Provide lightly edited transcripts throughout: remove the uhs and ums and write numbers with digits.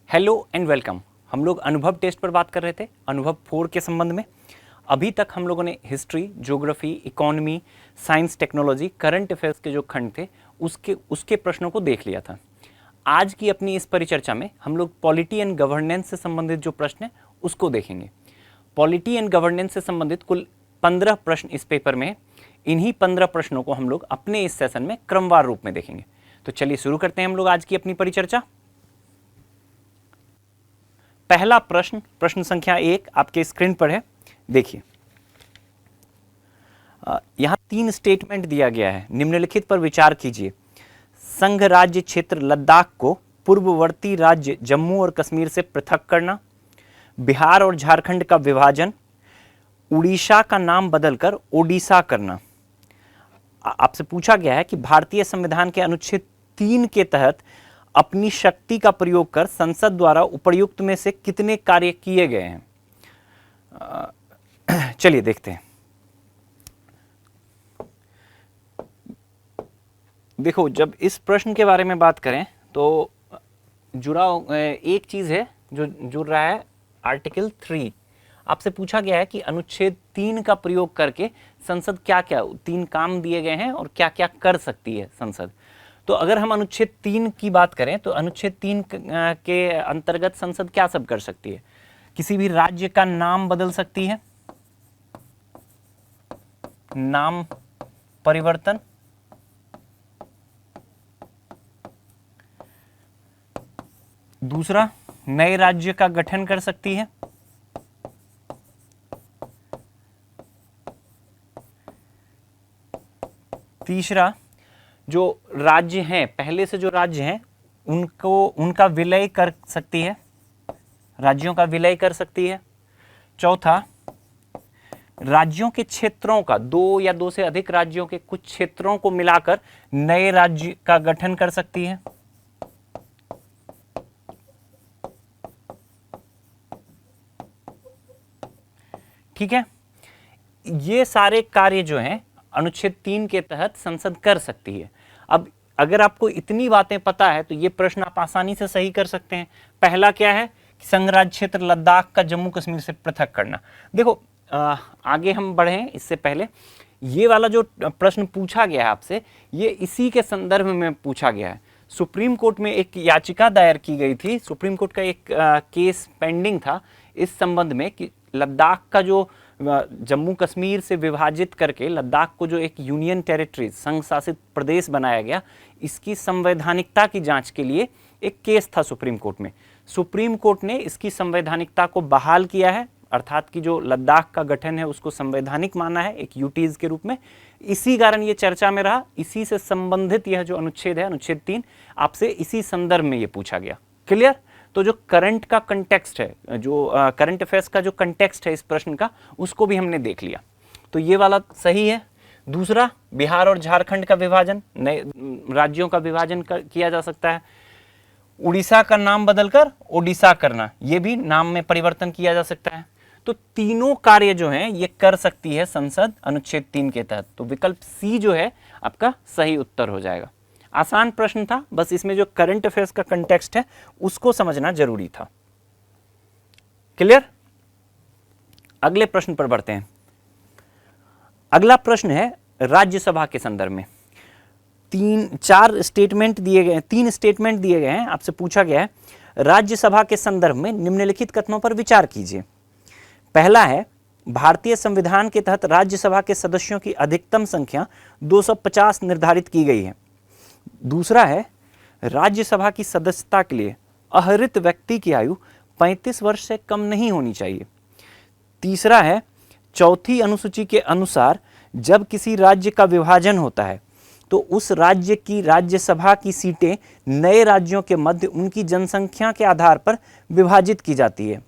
Hello and welcome. हम लोग अनुभव टेस्ट पर बात कर रहे थे, अनुभव 4 के संबंध में। अभी तक हम लोगों ने history, geography, economy, science, technology, current affairs के जो खंड थे उसके प्रश्नों को देख लिया था। आज की अपनी इस परिचर्चा में हम लोग पॉलिटी एंड गवर्नेंस से संबंधित जो प्रश्न है उसको देखेंगे। पॉलिटी एंड गवर्नेंस से संबंधित कुल 15 प्रश्न इस पेपर में है। इन्हीं 15 प्रश्नों को हम लोग अपने इस सेशन में क्रमवार रूप में देखेंगे। तो चलिए शुरू करते हैं हम लोग आज की अपनी परिचर्चा। पहला प्रश्न, प्रश्न संख्या 1 आपके स्क्रीन पर है, देखिए। यहां 3 स्टेटमेंट दिया गया है, निम्नलिखित पर विचार कीजिए। संघ राज्य क्षेत्र लद्दाख को पूर्ववर्ती राज्य जम्मू और कश्मीर से पृथक करना, बिहार और झारखंड का विभाजन, उड़ीसा का नाम बदलकर ओडिशा करना। आपसे पूछा गया है कि भारतीय संविधान के अनुच्छेद 3 के तहत अपनी शक्ति का प्रयोग कर संसद द्वारा उपर्युक्त में से कितने कार्य किए गए हैं। चलिए देखते हैं। देखो, जब इस प्रश्न के बारे में बात करें तो एक चीज है जो जुड़ रहा है, आर्टिकल 3। आपसे पूछा गया है कि अनुच्छेद 3 का प्रयोग करके संसद क्या क्या 3 काम दिए गए हैं और क्या क्या कर सकती है संसद। तो अगर हम अनुच्छेद 3 की बात करें तो अनुच्छेद 3 के अंतर्गत संसद क्या सब कर सकती है। किसी भी राज्य का नाम बदल सकती है, नाम परिवर्तन, दूसरा नए राज्य का गठन कर सकती है, तीसरा जो राज्य हैं, पहले से जो राज्य हैं उनका विलय कर सकती है, राज्यों का विलय कर सकती है, चौथा राज्यों के क्षेत्रों का, 2 या 2 से अधिक राज्यों के कुछ क्षेत्रों को मिलाकर नए राज्य का गठन कर सकती है, ठीक है। ये सारे कार्य जो हैं अनुच्छेद 3 के तहत संसद कर सकती है। अब अगर आपको इतनी बातें पता है तो ये प्रश्न आप आसानी से सही कर सकते हैं। पहला क्या है कि संघ राज्य क्षेत्र लद्दाख का जम्मू कश्मीर से पृथक करना। देखो, आगे हम बढ़ें इससे पहले ये वाला जो प्रश्न पूछा गया है आपसे, ये इसी के संदर्भ में पूछा गया है। सुप्रीम कोर्ट में एक याचिका दायर की गई थी, सुप्रीम कोर्ट का एक केस पेंडिंग था इस संबंध में कि लद्दाख का जो जम्मू कश्मीर से विभाजित करके लद्दाख को जो एक यूनियन टेरिटरी, संघ शासित प्रदेश बनाया गया, इसकी संवैधानिकता की जांच के लिए एक केस था सुप्रीम कोर्ट में। सुप्रीम कोर्ट ने इसकी संवैधानिकता को बहाल किया है, अर्थात कि जो लद्दाख का गठन है उसको संवैधानिक माना है एक यूटीज के रूप में। इसी कारण ये चर्चा में रहा, इसी से संबंधित यह जो अनुच्छेद है, अनुच्छेद 3, आपसे इसी संदर्भ में ये पूछा गया। क्लियर? तो जो करंट का कंटेक्स्ट है, जो करंट अफेयर्स का जो कंटेक्स्ट है इस प्रश्न का, उसको भी हमने देख लिया। तो ये वाला सही है। दूसरा, बिहार और झारखंड का विभाजन, नए राज्यों का विभाजन किया जा सकता है। उड़ीसा का नाम बदलकर ओडिशा करना, ये भी नाम में परिवर्तन किया जा सकता है। तो तीनों कार्य जो हैं ये कर सकती है संसद अनुच्छेद 3 के तहत। तो विकल्प सी जो है आपका सही उत्तर हो जाएगा। आसान प्रश्न था, बस इसमें जो करंट अफेयर्स का कंटेक्स्ट है उसको समझना जरूरी था। क्लियर? अगले प्रश्न पर बढ़ते हैं। अगला प्रश्न है राज्यसभा के संदर्भ में। 3 स्टेटमेंट दिए गए हैं। आपसे पूछा गया है राज्यसभा के संदर्भ में निम्नलिखित कथनों पर विचार कीजिए। पहला है, भारतीय संविधान के तहत राज्यसभा के सदस्यों की अधिकतम संख्या 250 निर्धारित की गई है। दूसरा है, राज्यसभा की सदस्यता के लिए अहरित व्यक्ति की आयु 35 वर्ष से कम नहीं होनी चाहिए। तीसरा है, चौथी अनुसूची के अनुसार जब किसी राज्य का विभाजन होता है तो उस राज्य की राज्यसभा की सीटें नए राज्यों के मध्य उनकी जनसंख्या के आधार पर विभाजित की जाती है।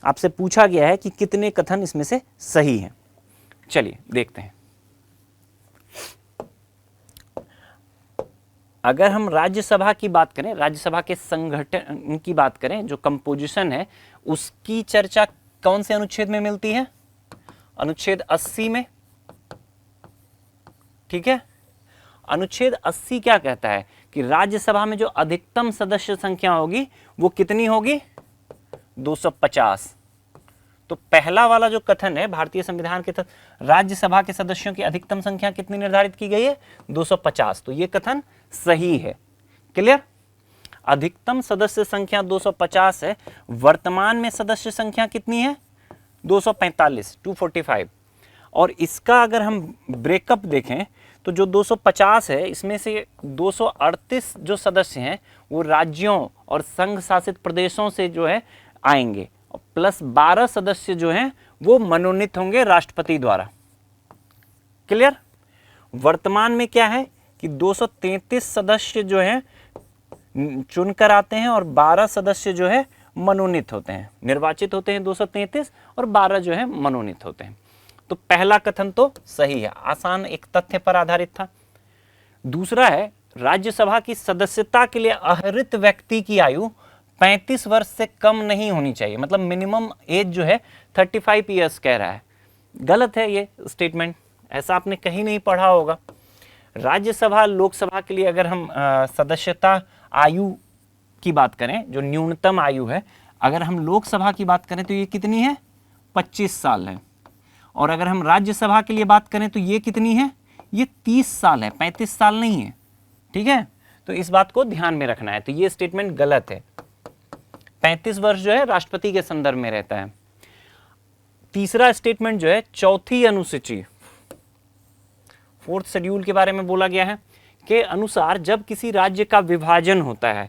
आपसे पूछा गया है कि कितने कथन इसमें से सही हैं। चलिए देखते हैं। अगर हम राज्यसभा की बात करें, राज्यसभा के संगठन की बात करें, जो कंपोजिशन है उसकी चर्चा कौन से अनुच्छेद में मिलती है? अनुच्छेद 80 में। ठीक है, अनुच्छेद 80 क्या कहता है कि राज्यसभा में जो अधिकतम सदस्य संख्या होगी वो कितनी होगी? 250। तो पहला वाला जो कथन है भारतीय संविधान के तहत राज्यसभा के सदस्यों की अधिकतम संख्या कितनी निर्धारित की गई है? 250। तो ये कथन सही है। क्लियर? अधिकतम सदस्य संख्या 250 है। वर्तमान में सदस्य संख्या कितनी है? 245, 245। और इसका अगर हम ब्रेकअप देखें तो जो 250 है इसमें से 238 जो सदस्य हैं वो राज्यों और संघ शासित प्रदेशों से जो है आएंगे, प्लस 12 सदस्य जो हैं वो मनोनीत होंगे राष्ट्रपति द्वारा। क्लियर? वर्तमान में क्या है कि 233 सदस्य जो हैं चुनकर आते हैं और 12 सदस्य जो है मनोनीत होते हैं, निर्वाचित होते हैं 233 और 12 जो है मनोनीत होते हैं। तो पहला कथन तो सही है, आसान एक तथ्य पर आधारित था। दूसरा है राज्यसभा की सदस्यता के लिए अहरित व्यक्ति की आयु 35 वर्ष से कम नहीं होनी चाहिए, मतलब मिनिमम एज जो है 35 ईयर्स कह रहा है। गलत है ये स्टेटमेंट, ऐसा आपने कहीं नहीं पढ़ा होगा। राज्यसभा लोकसभा के लिए अगर हम सदस्यता आयु की बात करें, जो न्यूनतम आयु है, अगर हम लोकसभा की बात करें तो ये कितनी है? 25 साल है। और अगर हम राज्यसभा के लिए बात करें तो ये कितनी है? ये 30 साल है, 35 साल नहीं है। ठीक है, तो इस बात को ध्यान में रखना है। तो ये स्टेटमेंट गलत है। 35 वर्ष जो है राष्ट्रपति के संदर्भ में रहता है। तीसरा स्टेटमेंट जो है चौथी अनुसूची, फोर्थ शेड्यूल के बारे में बोला गया है के अनुसार जब किसी राज्य का विभाजन होता है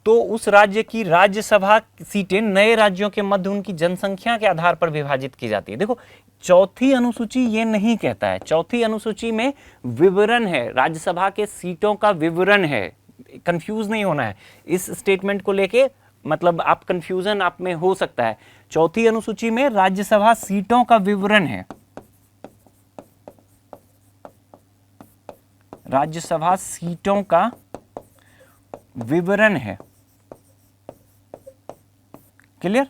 तो उस राज्य की राज्यसभा सीटें नए राज्यों के मध्य उनकी जनसंख्या के आधार पर विभाजित की जाती है। देखो, चौथी अनुसूची ये नहीं कहता है, चौथी अनुसूची में विवरण है, राज्यसभा के सीटों का विवरण है। कंफ्यूज नहीं होना है इस स्टेटमेंट को लेके, मतलब आप कंफ्यूजन आप में हो सकता है। चौथी अनुसूची में राज्यसभा सीटों का विवरण है, राज्यसभा सीटों का विवरण है। क्लियर?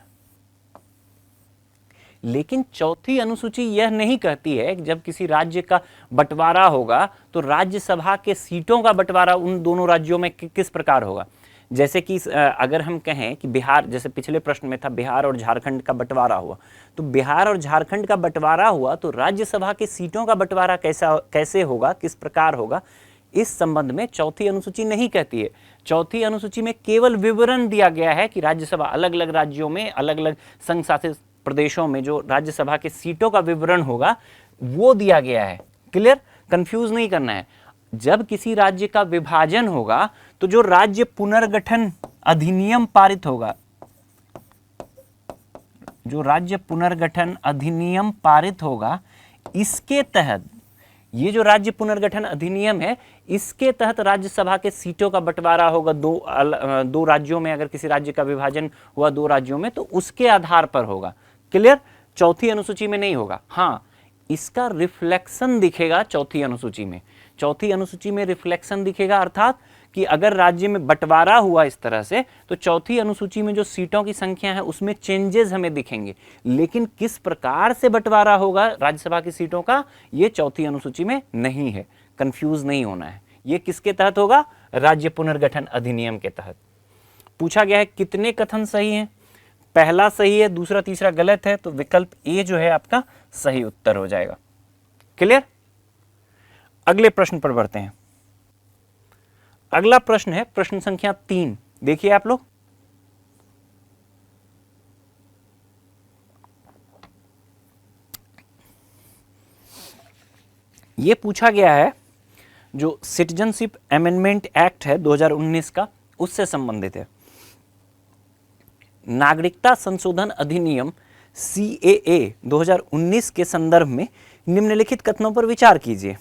लेकिन चौथी अनुसूची यह नहीं कहती है कि जब किसी राज्य का बंटवारा होगा तो राज्यसभा के सीटों का बंटवारा उन दोनों राज्यों में किस प्रकार होगा। जैसे कि अगर हम कहें कि बिहार, जैसे पिछले प्रश्न में था बिहार और झारखंड का बंटवारा हुआ, तो बिहार और झारखंड का बंटवारा हुआ तो राज्यसभा के सीटों का बंटवारा कैसे होगा, किस प्रकार होगा, इस संबंध में चौथी अनुसूची नहीं कहती है। चौथी अनुसूची में केवल विवरण दिया गया है कि राज्यसभा अलग अलग राज्यों में, अलग अलग संघ शासित प्रदेशों में जो राज्यसभा के सीटों का विवरण होगा वो दिया गया है। क्लियर? कंफ्यूज नहीं करना है। जब किसी राज्य का विभाजन होगा तो जो राज्य पुनर्गठन अधिनियम पारित होगा, जो राज्य पुनर्गठन अधिनियम पारित होगा, इसके तहत, ये जो राज्य पुनर्गठन अधिनियम है इसके तहत राज्यसभा के सीटों का बंटवारा होगा दो राज्यों में। अगर किसी राज्य का विभाजन हुआ दो राज्यों में तो उसके आधार पर होगा। क्लियर? चौथी अनुसूची में नहीं होगा। हाँ, इसका रिफ्लेक्शन दिखेगा चौथी अनुसूची में। चौथी अनुसूची में रिफ्लेक्शन दिखेगा, अर्थात कि अगर राज्य में बंटवारा हुआ इस तरह से तो चौथी अनुसूची में जो सीटों की संख्या है उसमें चेंजेस हमें दिखेंगे, लेकिन किस प्रकार से बंटवारा होगा राज्यसभा की सीटों का ये चौथी अनुसूची में नहीं है। कंफ्यूज नहीं होना है। ये किसके तहत होगा? राज्य पुनर्गठन अधिनियम के तहत। पूछा गया है कितने कथन सही हैं? पहला सही है, दूसरा तीसरा गलत है, तो विकल्प ए जो है आपका सही उत्तर हो जाएगा। क्लियर? अगले प्रश्न पर बढ़ते हैं। अगला प्रश्न है प्रश्न संख्या 3। देखिए आप लोग, ये पूछा गया है जो सिटीजनशिप अमेंडमेंट एक्ट है 2019 का, उससे संबंधित है। नागरिकता संशोधन अधिनियम CAA 2019 के संदर्भ में निम्नलिखित कथनों पर विचार कीजिए।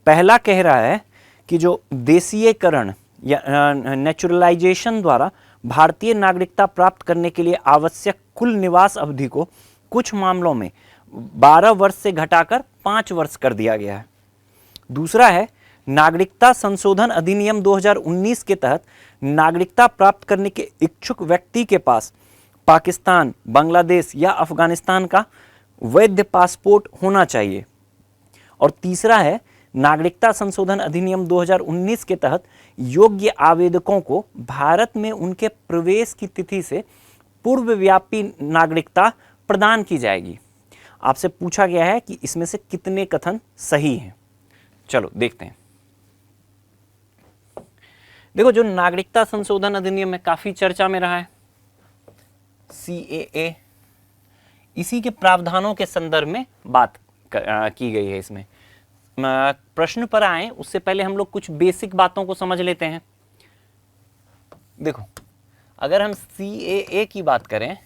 पहला कह रहा है कि जो देशीयकरण या नेचुरलाइजेशन द्वारा भारतीय नागरिकता प्राप्त करने के लिए आवश्यक कुल निवास अवधि को कुछ मामलों में 12 वर्ष से घटाकर 5 वर्ष कर दिया गया है। दूसरा है नागरिकता संशोधन अधिनियम 2019 के तहत नागरिकता प्राप्त करने के इच्छुक व्यक्ति के पास पाकिस्तान, बांग्लादेश या अफगानिस्तान का वैध पासपोर्ट होना चाहिए। और तीसरा है नागरिकता संशोधन अधिनियम 2019 के तहत योग्य आवेदकों को भारत में उनके प्रवेश की तिथि से पूर्वव्यापी नागरिकता प्रदान की जाएगी। आपसे पूछा गया है कि इसमें से कितने कथन सही हैं। चलो देखते हैं। देखो, जो नागरिकता संशोधन अधिनियम में काफी चर्चा में रहा है, CAA, इसी के प्रावधानों के संदर्भ में बात की गई है। इसमें प्रश्न पर आए उससे पहले हम लोग कुछ बेसिक बातों को समझ लेते हैं। देखो, अगर हम CAA की बात करें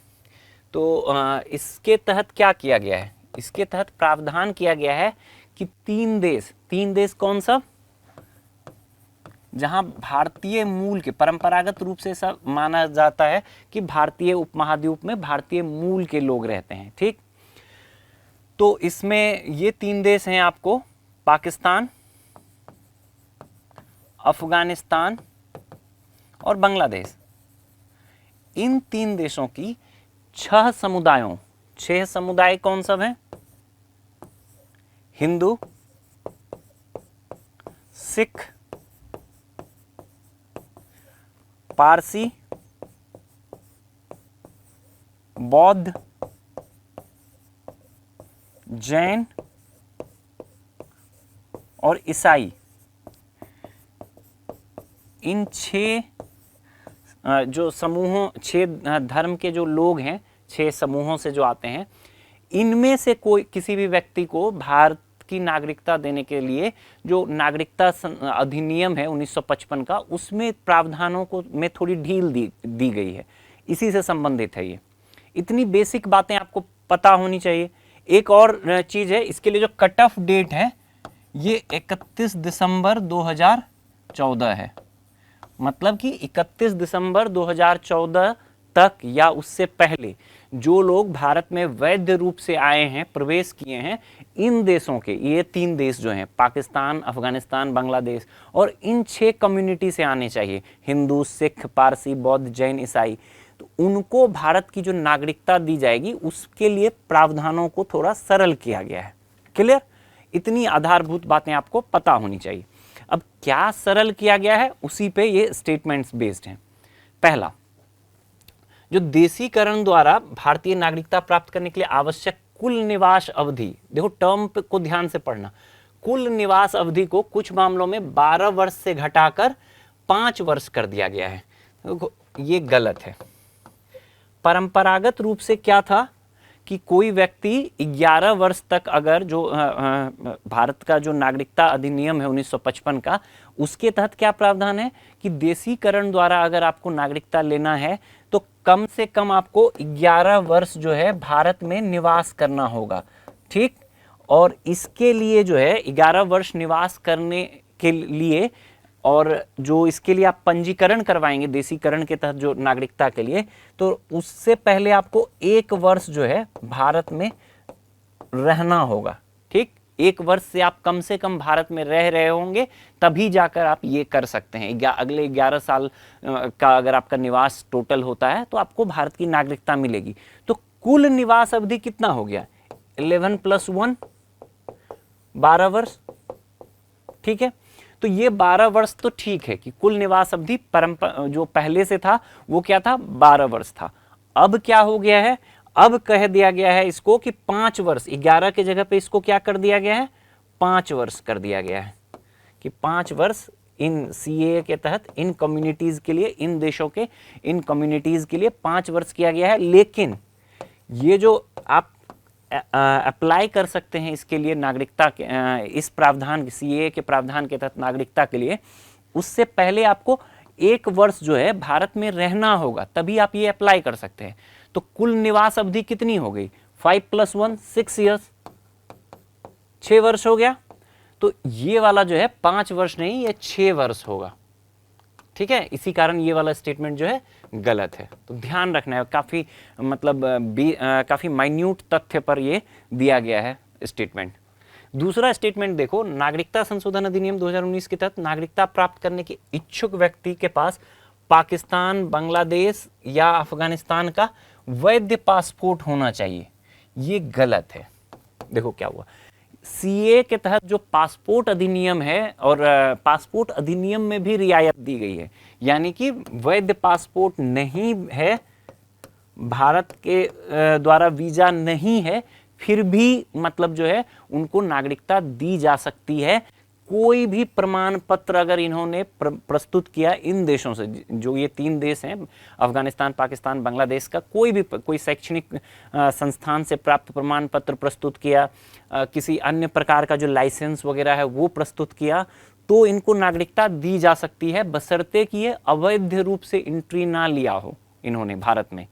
तो इसके तहत क्या किया गया है? इसके तहत प्रावधान किया गया है कि तीन देश कौन सा, जहां भारतीय मूल के, परंपरागत रूप से सब माना जाता है कि भारतीय उपमहाद्वीप में भारतीय मूल के लोग रहते हैं, ठीक। तो इसमें ये तीन देश हैं आपको, पाकिस्तान, अफगानिस्तान और बांग्लादेश। इन तीन देशों की 6 समुदाय कौन सब हैं? हिंदू, सिख, पारसी, बौद्ध, जैन और ईसाई। इन 6 जो समूहों, 6 धर्म के जो लोग हैं, 6 समूहों से जो आते हैं, इनमें से कोई किसी भी व्यक्ति को भारत की नागरिकता देने के लिए जो नागरिकता अधिनियम है 1955 का, उसमें प्रावधानों को में थोड़ी ढील दी गई है। इसी से संबंधित है ये। इतनी बेसिक बातें आपको पता होनी चाहिए। एक और चीज है, इसके लिए जो कट ऑफ डेट है ये 31 दिसंबर 2014 है। मतलब कि 31 दिसंबर 2014 तक या उससे पहले जो लोग भारत में वैध रूप से आए हैं, प्रवेश किए हैं, इन देशों के, ये 3 देश जो हैं, पाकिस्तान, अफगानिस्तान, बांग्लादेश, और इन 6 कम्युनिटी से आने चाहिए, हिंदू, सिख, पारसी, बौद्ध, जैन, ईसाई। तो उनको भारत की जो नागरिकता दी जाएगी उसके लिए प्रावधानों को थोड़ा सरल किया गया है। क्लियर? इतनी आधारभूत बातें आपको पता होनी चाहिए। अब क्या सरल किया गया है, उसी पे ये स्टेटमेंट्स बेस्ड हैं। पहला, जो देशीकरण द्वारा भारतीय नागरिकता प्राप्त करने के लिए आवश्यक कुल निवास अवधि, देखो टर्म को ध्यान से पढ़ना, कुल निवास अवधि को कुछ मामलों में 12 वर्ष से घटाकर 5 वर्ष कर दिया गया है। देखो ये गलत है। परंपरागत रूप से क्या था कि कोई व्यक्ति 11 वर्ष तक, अगर जो भारत का जो नागरिकता अधिनियम है 1955 का, उसके तहत क्या प्रावधान है कि देशीकरण द्वारा अगर आपको नागरिकता लेना है तो कम से कम आपको 11 वर्ष जो है भारत में निवास करना होगा, ठीक। और इसके लिए जो है 11 वर्ष निवास करने के लिए, और जो इसके लिए आप पंजीकरण करवाएंगे देशीकरण के तहत जो नागरिकता के लिए, तो उससे पहले आपको 1 वर्ष जो है भारत में रहना होगा, ठीक। 1 वर्ष से आप कम से कम भारत में रह रहे होंगे, तभी जाकर आप ये कर सकते हैं। अगले 11 साल का अगर आपका निवास टोटल होता है तो आपको भारत की नागरिकता मिलेगी। तो कुल निवास अवधि कितना हो गया? 11 + 1 12 वर्ष, ठीक है। तो ये 12 वर्ष तो ठीक है कि कुल निवास अवधि जो पहले से था वो क्या था, 12 वर्ष था। अब क्या हो गया है, अब कह दिया गया है इसको कि 5 वर्ष, 11 के जगह पे इसको क्या कर दिया गया है, 5 वर्ष कर दिया गया है कि 5 वर्ष इन CAA के तहत इन कम्युनिटीज के लिए, इन देशों के इन कम्युनिटीज के लिए 5 वर्ष किया गया है। लेकिन ये जो आप अप्लाई कर सकते हैं इसके लिए नागरिकता के इस प्रावधान CAA के प्रावधान के तहत नागरिकता के लिए, उससे पहले आपको 1 वर्ष जो है भारत में रहना होगा, तभी आप ये अप्लाई कर सकते हैं। तो कुल निवास अवधि कितनी हो गई? 5 + 1 6 ईयर्स, 6 वर्ष हो गया। तो ये वाला जो है 5 वर्ष नहीं, ये 6 वर्ष होगा, ठीक है। इसी कारण ये वाला स्टेटमेंट जो है गलत है। तो ध्यान रखना है, काफी मतलब काफी माइन्यूट तथ्य पर ये दिया गया है स्टेटमेंट। दूसरा स्टेटमेंट देखो, नागरिकता संशोधन अधिनियम 2019 के तहत नागरिकता प्राप्त करने के इच्छुक व्यक्ति के पास पाकिस्तान, बांग्लादेश या अफगानिस्तान का वैध पासपोर्ट होना चाहिए। ये गलत है। देखो क्या हुआ, सीए के तहत जो पासपोर्ट अधिनियम है, और पासपोर्ट अधिनियम में भी रियायत दी गई है, यानी कि वैध पासपोर्ट नहीं है, भारत के द्वारा वीजा नहीं है, फिर भी मतलब जो है उनको नागरिकता दी जा सकती है। कोई भी प्रमाण पत्र अगर इन्होंने प्रस्तुत किया इन देशों से, जो ये 3 देश हैं, अफगानिस्तान, पाकिस्तान, बांग्लादेश का कोई शैक्षणिक संस्थान से प्राप्त प्रमाण पत्र प्रस्तुत किया, किसी अन्य प्रकार का जो लाइसेंस वगैरह है वो प्रस्तुत किया, तो इनको नागरिकता दी जा सकती है, बशर्ते कि ये अवैध रूप से एंट्री ना लिया हो इन्होंने भारत में।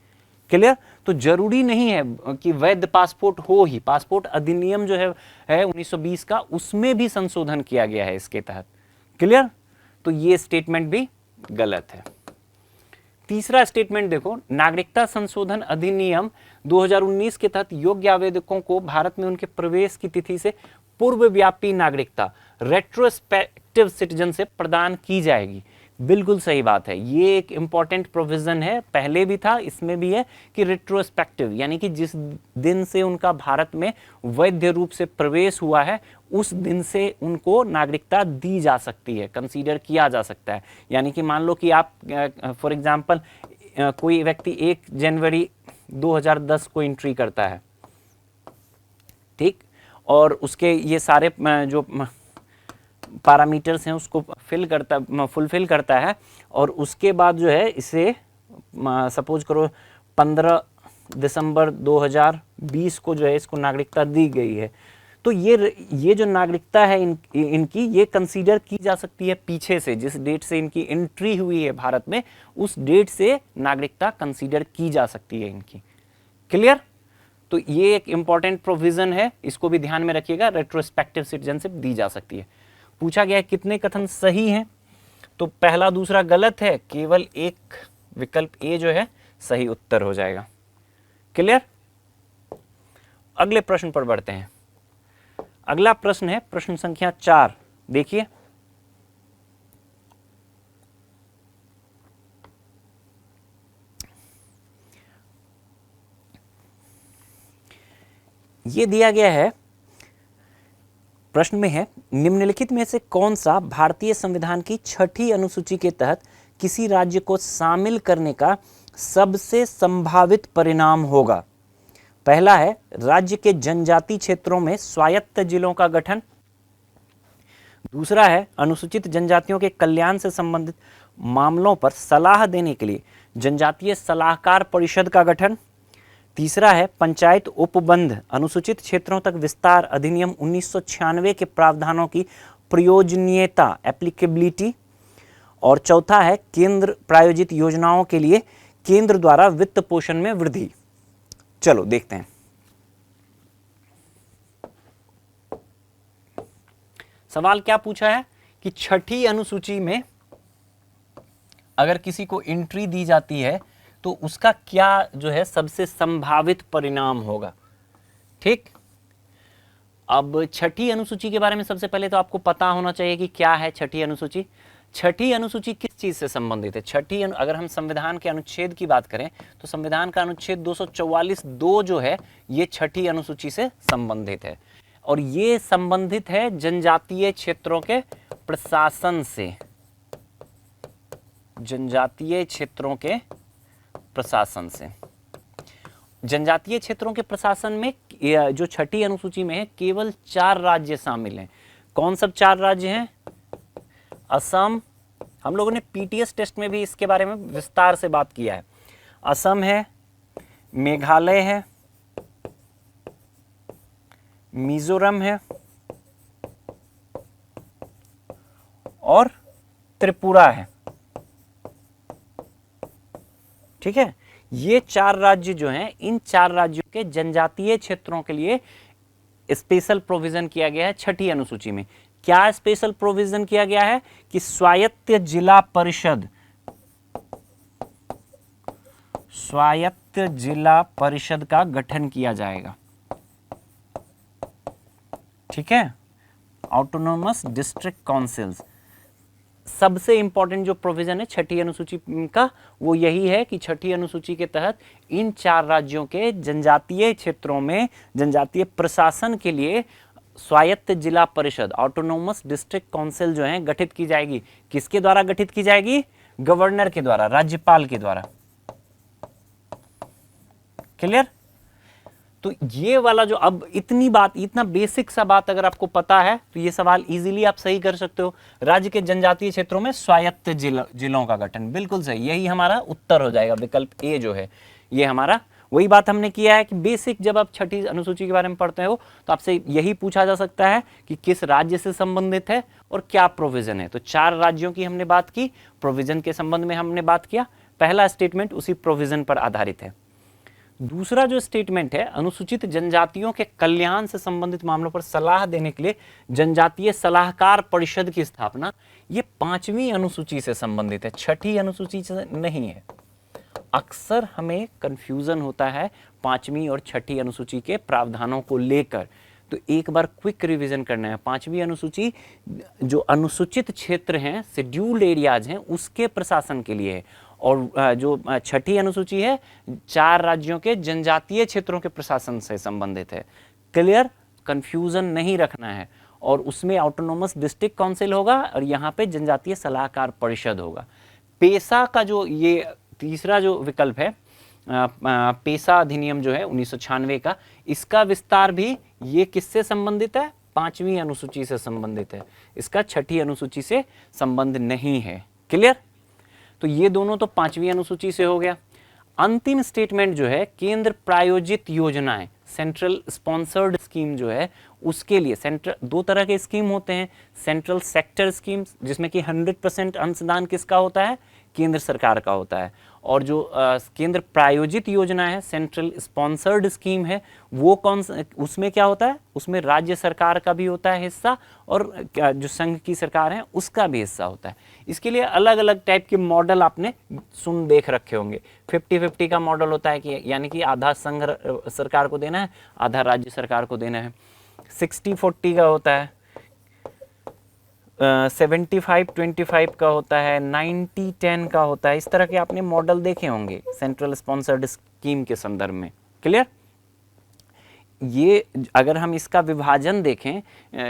क्लियर? तो जरूरी नहीं है कि वैध पासपोर्ट हो ही। पासपोर्ट अधिनियम जो है 1920 का, उसमें भी संशोधन किया गया है इसके तहत। क्लियर? तो ये स्टेटमेंट भी गलत है। तीसरा स्टेटमेंट देखो, नागरिकता संशोधन अधिनियम 2019 के तहत योग्य आवेदकों को भारत में उनके प्रवेश की तिथि से पूर्व व्यापी नागरिकता, रेट्रोस्पेक्टिव सिटीजनशिप प्रदान की जाएगी। बिल्कुल सही बात है, ये एक इंपॉर्टेंट प्रोविजन है, पहले भी था, इसमें भी है कि रेट्रोस्पेक्टिव, यानी कि जिस दिन से उनका भारत में वैध रूप से प्रवेश हुआ है उस दिन से उनको नागरिकता दी जा सकती है, कंसीडर किया जा सकता है। यानी कि मान लो कि आप फॉर एग्जांपल कोई व्यक्ति 1 जनवरी 2010 को एंट्री करता है, ठीक, और उसके ये सारे जो पैरामीटर्स हैं उसको फुलफिल करता है, और उसके बाद जो है इसे सपोज करो 15 दिसंबर 2020 को जो है इसको नागरिकता दी गई है, तो ये जो नागरिकता है इनकी ये कंसीडर की जा सकती है पीछे से, जिस डेट से इनकी एंट्री हुई है भारत में उस डेट से नागरिकता कंसीडर की जा सकती है इनकी। क्लियर? तो ये एक इंपॉर्टेंट प्रोविजन है, इसको भी ध्यान में रखिएगा, रेट्रोस्पेक्टिव सिटीजनशिप दी जा सकती है। पूछा गया है कितने कथन सही हैं, तो पहला दूसरा गलत है, केवल एक विकल्प ए जो है सही उत्तर हो जाएगा। क्लियर? अगले प्रश्न पर बढ़ते हैं। अगला प्रश्न है प्रश्न संख्या 4, देखिए। ये दिया गया है, प्रश्न में है, निम्नलिखित में से कौन सा भारतीय संविधान की 6ठी अनुसूची के तहत किसी राज्य को शामिल करने का सबसे संभावित परिणाम होगा? पहला है राज्य के जनजातीय क्षेत्रों में स्वायत्त जिलों का गठन। दूसरा है अनुसूचित जनजातियों के कल्याण से संबंधित मामलों पर सलाह देने के लिए जनजातीय सलाहकार परिषद का गठन। तीसरा है पंचायत उपबंध अनुसूचित क्षेत्रों तक विस्तार अधिनियम 1996 के प्रावधानों की प्रयोजनीयता, एप्लीकेबिलिटी। और चौथा है केंद्र प्रायोजित योजनाओं के लिए केंद्र द्वारा वित्त पोषण में वृद्धि। चलो देखते हैं। सवाल क्या पूछा है कि 6ठी अनुसूची में अगर किसी को एंट्री दी जाती है तो उसका क्या जो है सबसे संभावित परिणाम होगा। ठीक, अब 6ठी अनुसूची के बारे में सबसे पहले तो आपको पता होना चाहिए कि क्या है 6ठी अनुसूची। 6ठी अनुसूची किस चीज से संबंधित है? अगर हम संविधान के अनुच्छेद की बात करें तो संविधान का अनुच्छेद 244(2) जो है ये 6ठी अनुसूची से संबंधित है, और ये संबंधित है जनजातीय क्षेत्रों के प्रशासन से। जनजातीय क्षेत्रों के प्रशासन से, जनजातीय क्षेत्रों के प्रशासन में जो 6ठी अनुसूची में है केवल 4 राज्य शामिल हैं। कौन सब 4 राज्य हैं? असम, हम लोगों ने पीटीएस टेस्ट में भी इसके बारे में विस्तार से बात किया है। असम है, मेघालय है, मिजोरम है और त्रिपुरा है। ठीक है, ये 4 राज्य जो हैं, इन 4 राज्यों के जनजातीय क्षेत्रों के लिए स्पेशल प्रोविजन किया गया है 6ठी अनुसूची में। क्या स्पेशल प्रोविजन किया गया है कि स्वायत्त जिला परिषद, स्वायत्त जिला परिषद का गठन किया जाएगा। ठीक है, ऑटोनोमस डिस्ट्रिक्ट काउंसिल्स। सबसे इंपॉर्टेंट जो प्रोविजन है 6ठी अनुसूची का वो यही है कि 6ठी अनुसूची के तहत इन 4 राज्यों के जनजातीय क्षेत्रों में जनजातीय प्रशासन के लिए स्वायत्त जिला परिषद, ऑटोनोमस डिस्ट्रिक्ट काउंसिल जो है गठित की जाएगी। किसके द्वारा गठित की जाएगी? गवर्नर के द्वारा, राज्यपाल के द्वारा। क्लियर? तो ये वाला जो, अब इतनी बात, इतना बेसिक सा बात अगर आपको पता है तो ये सवाल इजीली आप सही कर सकते हो। राज्य के जनजातीय क्षेत्रों में स्वायत्त जिलों का गठन, बिल्कुल सही, यही हमारा उत्तर हो जाएगा। विकल्प ए जो है ये हमारा, वही बात हमने किया है कि बेसिक जब आप छठी अनुसूची के बारे में पढ़ते हो तो आपसे यही पूछा जा सकता है कि किस राज्य से संबंधित है और क्या प्रोविजन है। तो 4 राज्यों की हमने बात की, प्रोविजन के संबंध में हमने बात किया। पहला स्टेटमेंट उसी प्रोविजन पर आधारित है। दूसरा जो स्टेटमेंट है, अनुसूचित जनजातियों के कल्याण से संबंधित मामलों पर सलाह देने के लिए जनजातीय सलाहकार परिषद की स्थापना, ये 5वीं अनुसूची से संबंधित है, छठी अनुसूची से नहीं है। अक्सर हमें कंफ्यूजन होता है 5वीं और छठी अनुसूची के प्रावधानों को लेकर, तो एक बार क्विक रिवीजन करना है। 5वीं अनुसूची जो अनुसूचित क्षेत्र हैं, शेड्यूल्ड एरियाज हैं, उसके प्रशासन के लिए है, और जो छठी अनुसूची है 4 राज्यों के जनजातीय क्षेत्रों के प्रशासन से संबंधित है। क्लियर? कंफ्यूजन नहीं रखना है। और उसमें ऑटोनोमस डिस्ट्रिक्ट काउंसिल होगा और यहाँ पे जनजातीय सलाहकार परिषद होगा। पेशा का जो ये तीसरा जो विकल्प है, पेशा अधिनियम जो है 1996 का, इसका विस्तार भी ये किससे संबंधित है? 5वीं अनुसूची से संबंधित है, इसका छठी अनुसूची से संबंध नहीं है। क्लियर? तो ये दोनों तो 5वीं अनुसूची से हो गया। अंतिम स्टेटमेंट जो है, केंद्र प्रायोजित योजनाएं, सेंट्रल स्पॉन्सर्ड स्कीम जो है, उसके लिए सेंट्रल 2 तरह के स्कीम होते हैं। सेंट्रल सेक्टर स्कीम्स, जिसमें कि 100% अंशदान किसका होता है? केंद्र सरकार का होता है। और जो केंद्र प्रायोजित योजना है, सेंट्रल स्पॉन्सर्ड स्कीम है, वो कौन, उसमें क्या होता है? उसमें राज्य सरकार का भी होता है हिस्सा, और जो संघ की सरकार है उसका भी हिस्सा होता है। इसके लिए अलग अलग टाइप के मॉडल आपने सुन देख रखे होंगे। 50-50 का मॉडल होता है कि यानी कि आधा संघ सरकार को देना है, आधा राज्य सरकार को देना है। 60-40 का होता है, 75-25 का होता है, 90-10 का होता है। इस तरह के आपने मॉडल देखे होंगे सेंट्रल स्पॉन्सर्ड स्कीम के संदर्भ में। क्लियर? ये अगर हम इसका विभाजन देखें,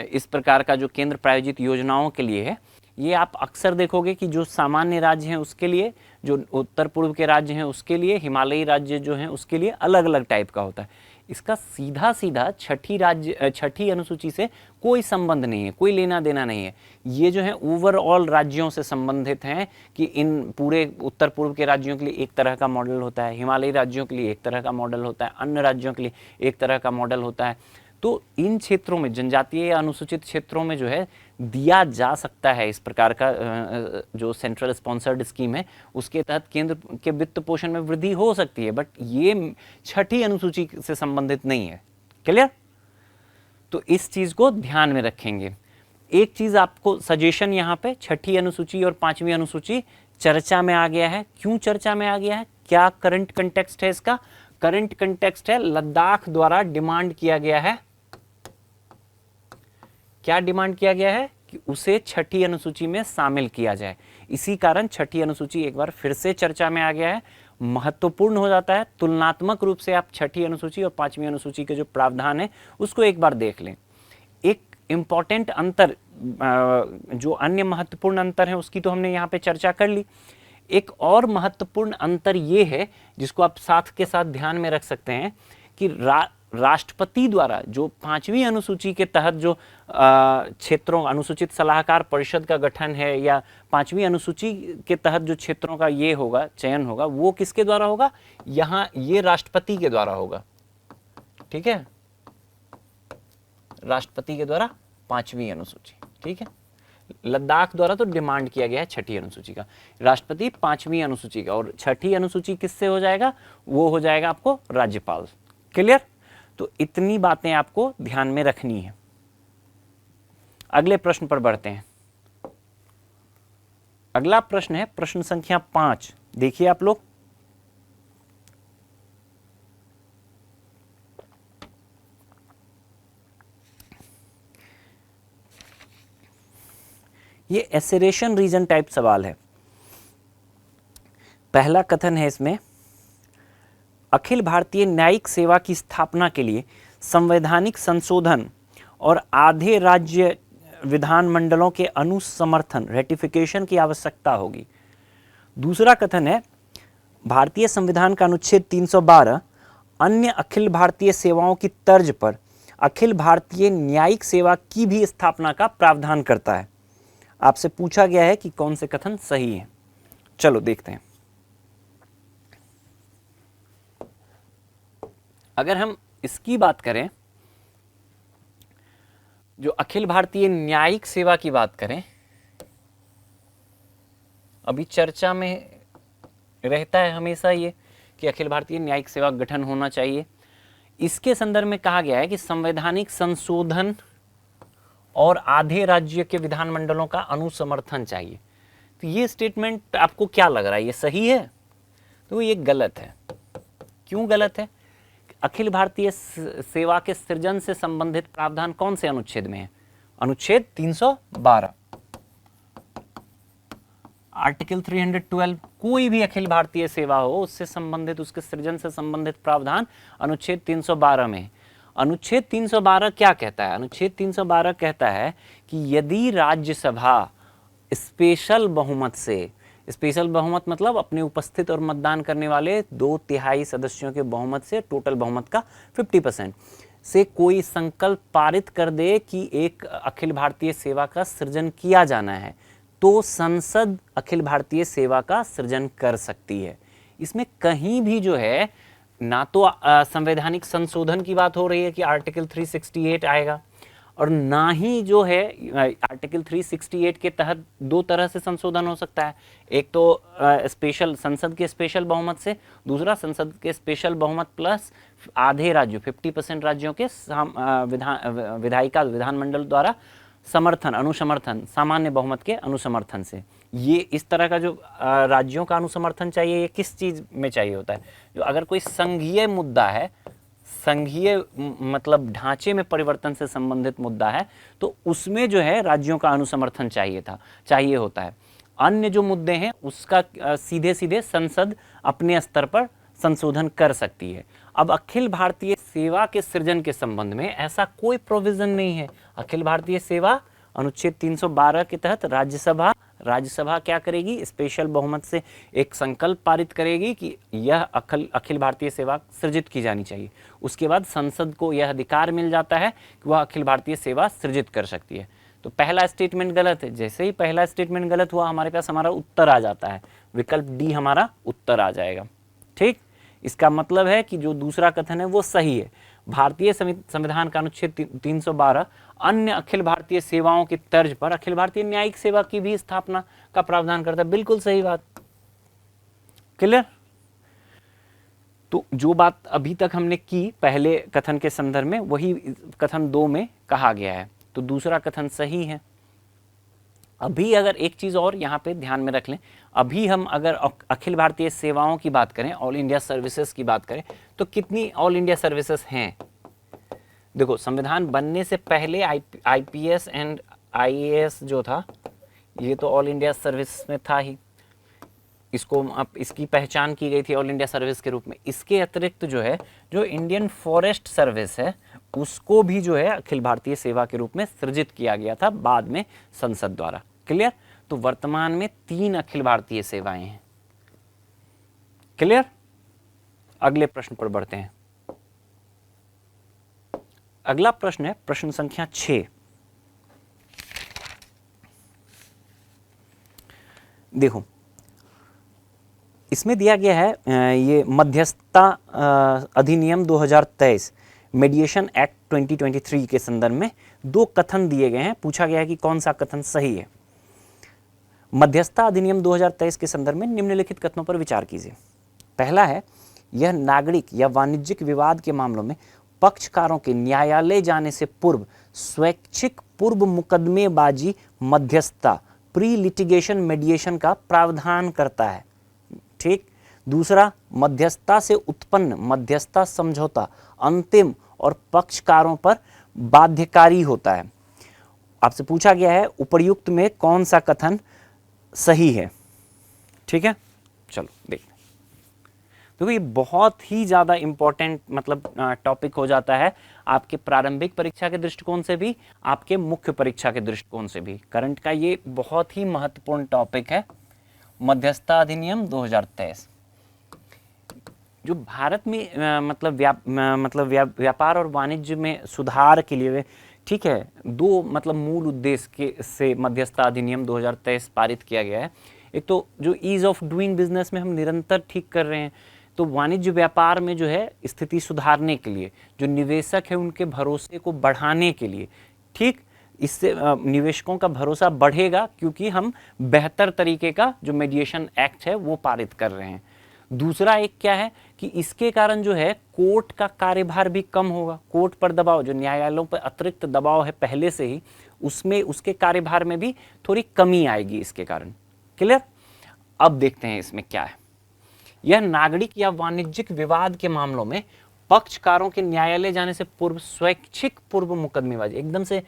इस प्रकार का जो केंद्र प्रायोजित योजनाओं के लिए है, ये आप अक्सर देखोगे कि जो सामान्य राज्य हैं उसके लिए, जो उत्तर पूर्व के राज्य हैं उसके लिए, हिमालयी राज्य जो हैं उसके लिए अलग अलग टाइप का होता है। इसका सीधा सीधा छठी अनुसूची से कोई संबंध नहीं है, कोई लेना देना नहीं है। ये जो है ओवरऑल राज्यों से संबंधित हैं कि इन पूरे उत्तर पूर्व के राज्यों के लिए एक तरह का मॉडल होता है, हिमालयी राज्यों के लिए एक तरह का मॉडल होता है, अन्य राज्यों के लिए एक तरह का मॉडल होता है। तो इन क्षेत्रों में, जनजातीय या अनुसूचित क्षेत्रों में जो है दिया जा सकता है इस प्रकार का जो सेंट्रल स्पॉन्सर्ड स्कीम है, उसके तहत केंद्र के वित्त पोषण में वृद्धि हो सकती है, बट ये छठी अनुसूची से संबंधित नहीं है। क्लियर? तो इस चीज को ध्यान में रखेंगे। एक चीज आपको सजेशन, यहाँ पे छठी अनुसूची और 5वीं अनुसूची चर्चा में आ गया है। क्यों चर्चा में आ गया है? क्या करंट कंटेक्स्ट है इसका? करंट कंटेक्स्ट है, लद्दाख द्वारा डिमांड किया गया है। क्या डिमांड किया गया है? कि उसे छठी अनुसूची में शामिल किया जाए। इसी कारण छठी अनुसूची एक बार फिर से चर्चा में आ गया है, महत्वपूर्ण हो जाता है। तुलनात्मक रूप से आप छठी अनुसूची और 5वीं अनुसूची के जो प्रावधान है उसको एक बार देख लें। एक इंपॉर्टेंट अंतर, जो अन्य महत्वपूर्ण अंतर है उसकी तो हमने यहाँ पे चर्चा कर ली। एक और महत्वपूर्ण अंतर ये है जिसको आप साथ के साथ ध्यान में रख सकते हैं कि राष्ट्रपति द्वारा जो 5वीं अनुसूची के तहत जो क्षेत्रों, अनुसूचित सलाहकार परिषद का गठन है, या 5वीं अनुसूची के तहत जो क्षेत्रों का ये होगा, चयन होगा, वो किसके द्वारा होगा? यहाँ ये राष्ट्रपति के द्वारा होगा। ठीक है, राष्ट्रपति के द्वारा 5वीं अनुसूची। ठीक है, लद्दाख द्वारा तो डिमांड किया गया है छठी अनुसूची का, राष्ट्रपति 5वीं अनुसूची का, और छठी अनुसूची किससे हो जाएगा? वो हो जाएगा आपको राज्यपाल। क्लियर? तो इतनी बातें आपको ध्यान में रखनी है। अगले प्रश्न पर बढ़ते हैं। अगला प्रश्न है प्रश्न संख्या 5। देखिए आप लोग, ये एसेरेशन रीजन टाइप सवाल है। पहला कथन है इसमें, अखिल भारतीय न्यायिक सेवा की स्थापना के लिए संवैधानिक संशोधन और आधे राज्य विधानमंडलों के अनुसमर्थन रेटिफिकेशन की आवश्यकता होगी। दूसरा कथन है भारतीय संविधान का अनुच्छेद 312 अन्य अखिल भारतीय सेवाओं की तर्ज पर अखिल भारतीय न्यायिक सेवा की भी स्थापना का प्रावधान करता है। आपसे पूछा गया है कि कौन से कथन सही है। चलो देखते हैं। अगर हम इसकी बात करें, जो अखिल भारतीय न्यायिक सेवा की बात करें, अभी चर्चा में रहता है हमेशा ये कि अखिल भारतीय न्यायिक सेवा गठन होना चाहिए। इसके संदर्भ में कहा गया है कि संवैधानिक संशोधन और आधे राज्य के विधानमंडलों का अनुसमर्थन चाहिए। तो ये स्टेटमेंट आपको क्या लग रहा है, ये सही है? तो ये गलत है। क्यों गलत है? अखिल भारतीय सेवा के सृजन से संबंधित प्रावधान कौन से अनुच्छेद में है? अनुच्छेद 312, आर्टिकल 312। कोई भी अखिल भारतीय सेवा हो, उससे संबंधित, उसके सृजन से संबंधित प्रावधान अनुच्छेद 312 में है। अनुच्छेद 312 क्या कहता है? अनुच्छेद 312 कहता है कि यदि राज्यसभा स्पेशल बहुमत से, स्पेशल बहुमत मतलब अपने उपस्थित और मतदान करने वाले 2/3 सदस्यों के बहुमत से, टोटल बहुमत का 50% से कोई संकल्प पारित कर दे कि एक अखिल भारतीय सेवा का सृजन किया जाना है, तो संसद अखिल भारतीय सेवा का सृजन कर सकती है। इसमें कहीं भी जो है ना तो संवैधानिक संशोधन की बात हो रही है कि आर्टिकल 368 आएगा, और ना ही जो है आर्टिकल 368 के तहत दो तरह से संशोधन हो सकता है। एक तो स्पेशल, संसद के स्पेशल बहुमत से, दूसरा संसद के स्पेशल बहुमत प्लस आधे राज्यों 50% राज्यों के विधायिका विधानमंडल द्वारा समर्थन, अनुसमर्थन, सामान्य बहुमत के अनुसमर्थन से। ये इस तरह का जो राज्यों का अनुसमर्थन चाहिए, ये किस चीज में चाहिए होता है? जो अगर कोई संघीय मुद्दा है, संघीय मतलब ढांचे में परिवर्तन से संबंधित मुद्दा है, तो उसमें जो है राज्यों का अनुसमर्थन चाहिए होता है। अन्य जो मुद्दे हैं उसका सीधे सीधे संसद अपने स्तर पर संशोधन कर सकती है। अब अखिल भारतीय सेवा के सृजन के संबंध में ऐसा कोई प्रोविजन नहीं है। अखिल भारतीय सेवा अनुच्छेद 312 के तहत राज्यसभा क्या करेगी? स्पेशल बहुमत से एक संकल्प पारित करेगी कि यह अखिल भारतीय सेवा सृजित की जानी चाहिए। उसके बाद संसद को यह अधिकार मिल जाता है कि वह अखिल भारतीय सेवा सृजित कर सकती है। तो पहला स्टेटमेंट गलत है। जैसे ही पहला स्टेटमेंट गलत हुआ, हमारे पास हमारा उत्तर आ जाता है, विकल्प डी हमारा उत्तर आ जाएगा। ठीक, इसका मतलब है कि जो दूसरा कथन है वो सही है। भारतीय संविधान का अनुच्छेद 312 अन्य अखिल भारतीय सेवाओं की तर्ज पर अखिल भारतीय न्यायिक सेवा की भी स्थापना का प्रावधान करता है। बिल्कुल सही बात। क्लियर? तो जो बात अभी तक हमने की पहले कथन के संदर्भ में, वही कथन 2 में कहा गया है। तो दूसरा कथन सही है। अभी अगर एक चीज और यहाँ पे ध्यान में रख लें, अभी हम अगर अखिल भारतीय सेवाओं की बात करें, ऑल इंडिया सर्विसेज की बात करें, तो कितनी ऑल इंडिया सर्विसेज हैं? देखो, संविधान बनने से पहले आईपीएस एंड आईएएस जो था, ये तो ऑल इंडिया सर्विस में था ही। इसको अब इसकी पहचान की गई थी ऑल इंडिया सर्विस के रूप में। इसके अतिरिक्त जो है, जो इंडियन फॉरेस्ट सर्विस है, उसको भी जो है अखिल भारतीय सेवा के रूप में सृजित किया गया था बाद में संसद द्वारा। क्लियर? तो वर्तमान में 3 अखिल भारतीय सेवाएं हैं। क्लियर? अगले प्रश्न पर बढ़ते हैं। अगला प्रश्न है प्रश्न संख्या 6। देखो, इसमें दिया गया है ये मध्यस्थता अधिनियम 2023, मीडिएशन एक्ट 2023 के संदर्भ में 2 कथन दिए गए हैं। पूछा गया है कि कौन सा कथन सही है। मध्यस्थता अधिनियम 2023 के संदर्भ में निम्नलिखित कथनों पर विचार कीजिए। पहला है, यह नागरिक या वाणिज्यिक विवाद के मामलों में पक्षकारों के न्यायालय जाने से पूर्व स्वैच्छिक पूर्व मुकदमेबाजी मध्यस्थता, प्री लिटिगेशन मीडिएशन का प्रावधान करता है। ठीक। दूसरा, मध्यस्थता से उत्पन्न मध्यस्थता समझौता अंतिम और पक्षकारों पर बाध्यकारी होता है। आपसे पूछा गया है उपर्युक्त में कौन सा कथन सही है। ठीक है, चलो देखते हैं। देखो ये बहुत ही ज़्यादा इम्पोर्टेंट मतलब टॉपिक हो जाता है आपके प्रारंभिक परीक्षा के दृष्टिकोण से भी, आपके मुख्य परीक्षा के दृष्टिकोण से भी। करंट का ये बहुत ही महत्वपूर्ण टॉपिक है, मध्यस्थता अधिनियम 2023 जो भारत में मतलब व्यापार और वाणिज्य में सुधार के लिए, ठीक है, दो मतलब मूल उद्देश्य के से मध्यस्थता अधिनियम 2023 पारित किया गया है। एक तो जो ईज ऑफ डूइंग बिजनेस में हम निरंतर ठीक कर रहे हैं, तो वाणिज्य व्यापार में जो है स्थिति सुधारने के लिए, जो निवेशक है उनके भरोसे को बढ़ाने के लिए, ठीक, इससे निवेशकों का भरोसा बढ़ेगा क्योंकि हम बेहतर तरीके का जो मीडिएशन एक्ट है वो पारित कर रहे हैं। दूसरा एक क्या है कि इसके कारण जो है कोर्ट का कार्यभार भी कम होगा, कोर्ट पर दबाव, जो न्यायालयों पर अतिरिक्त दबाव है पहले से ही, उसमें उसके कार्यभार में भी थोड़ी कमी आएगी इसके कारण। क्लियर? अब देखते हैं इसमें क्या है। यह नागरिक या वाणिज्यिक विवाद के मामलों में पक्षकारों के न्यायालय जाने से पूर्व स्वैच्छिक पूर्व मुकदमेबाजी, एकदम से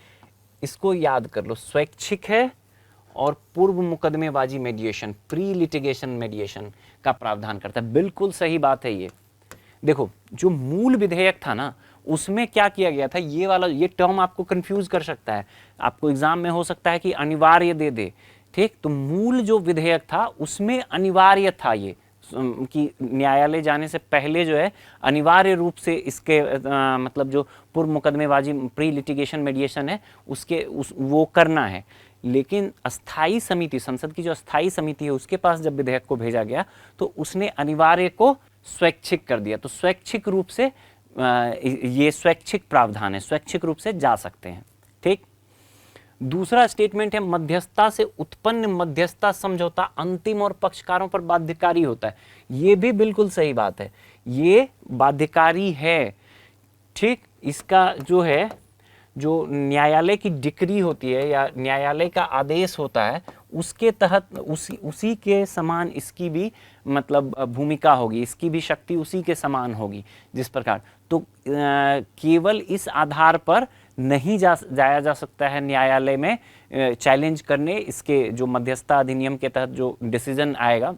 इसको याद कर लो, स्वैच्छिक है और पूर्व मुकदमेबाजी मेडिएशन, प्री लिटिगेशन मेडिएशन का प्रावधान करता है। बिल्कुल सही बात है ये। देखो जो मूल विधेयक था ना, उसमें क्या किया गया था, ये वाला, ये टर्म आपको कंफ्यूज कर सकता है, आपको एग्जाम में हो सकता है कि अनिवार्य दे दे, ठीक। तो मूल जो विधेयक था उसमें अनिवार्य था ये कि न्यायालय जाने से पहले जो है अनिवार्य रूप से इसके मतलब जो पूर्व मुकदमेबाजी प्री लिटिगेशन मेडिएशन है वो करना है। लेकिन अस्थाई समिति, संसद की जो अस्थाई समिति है, उसके पास जब विधेयक को भेजा गया तो उसने अनिवार्य को स्वैच्छिक कर दिया। तो स्वैच्छिक रूप से ये स्वैच्छिक प्रावधान है, स्वैच्छिक रूप से जा सकते हैं, ठीक। दूसरा स्टेटमेंट है मध्यस्थता से उत्पन्न मध्यस्थता समझौता अंतिम और पक्षकारों पर बाध्यकारी होता है। ये भी बिल्कुल सही बात है, ये बाध्यकारी है, ठीक। इसका जो है, जो न्यायालय की डिक्री होती है या न्यायालय का आदेश होता है, उसके तहत उसी के समान इसकी भी मतलब भूमिका होगी, इसकी भी शक्ति उसी के समान होगी जिस प्रकार। तो केवल इस आधार पर नहीं जाया जा सकता है न्यायालय में चैलेंज करने, इसके जो मध्यस्थता अधिनियम के तहत जो डिसीजन आएगा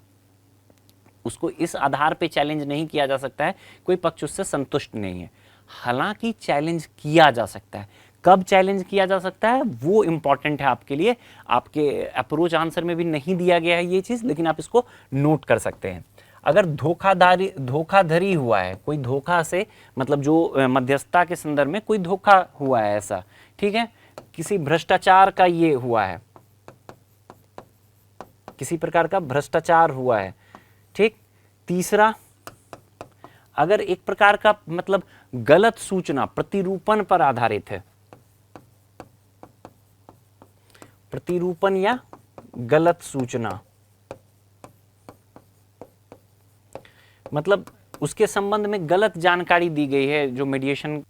उसको इस आधार पे चैलेंज नहीं किया जा सकता है, कोई पक्ष उससे संतुष्ट नहीं है। हालांकि चैलेंज किया जा सकता है, कब चैलेंज किया जा सकता है वो इंपॉर्टेंट है आपके लिए, आपके अप्रोच आंसर में भी नहीं दिया गया है ये चीज, लेकिन आप इसको नोट कर सकते हैं। अगर धोखाधड़ी हुआ है, कोई धोखा से मतलब जो मध्यस्थता के संदर्भ में कोई धोखा हुआ है ऐसा, ठीक है, किसी भ्रष्टाचार का ये हुआ है, किसी प्रकार का भ्रष्टाचार हुआ है, ठीक। तीसरा, अगर एक प्रकार का मतलब गलत सूचना प्रतिरूपण पर आधारित है, प्रतिरूपण या गलत सूचना, मतलब उसके संबंध में गलत जानकारी दी गई है, जो मीडिएशन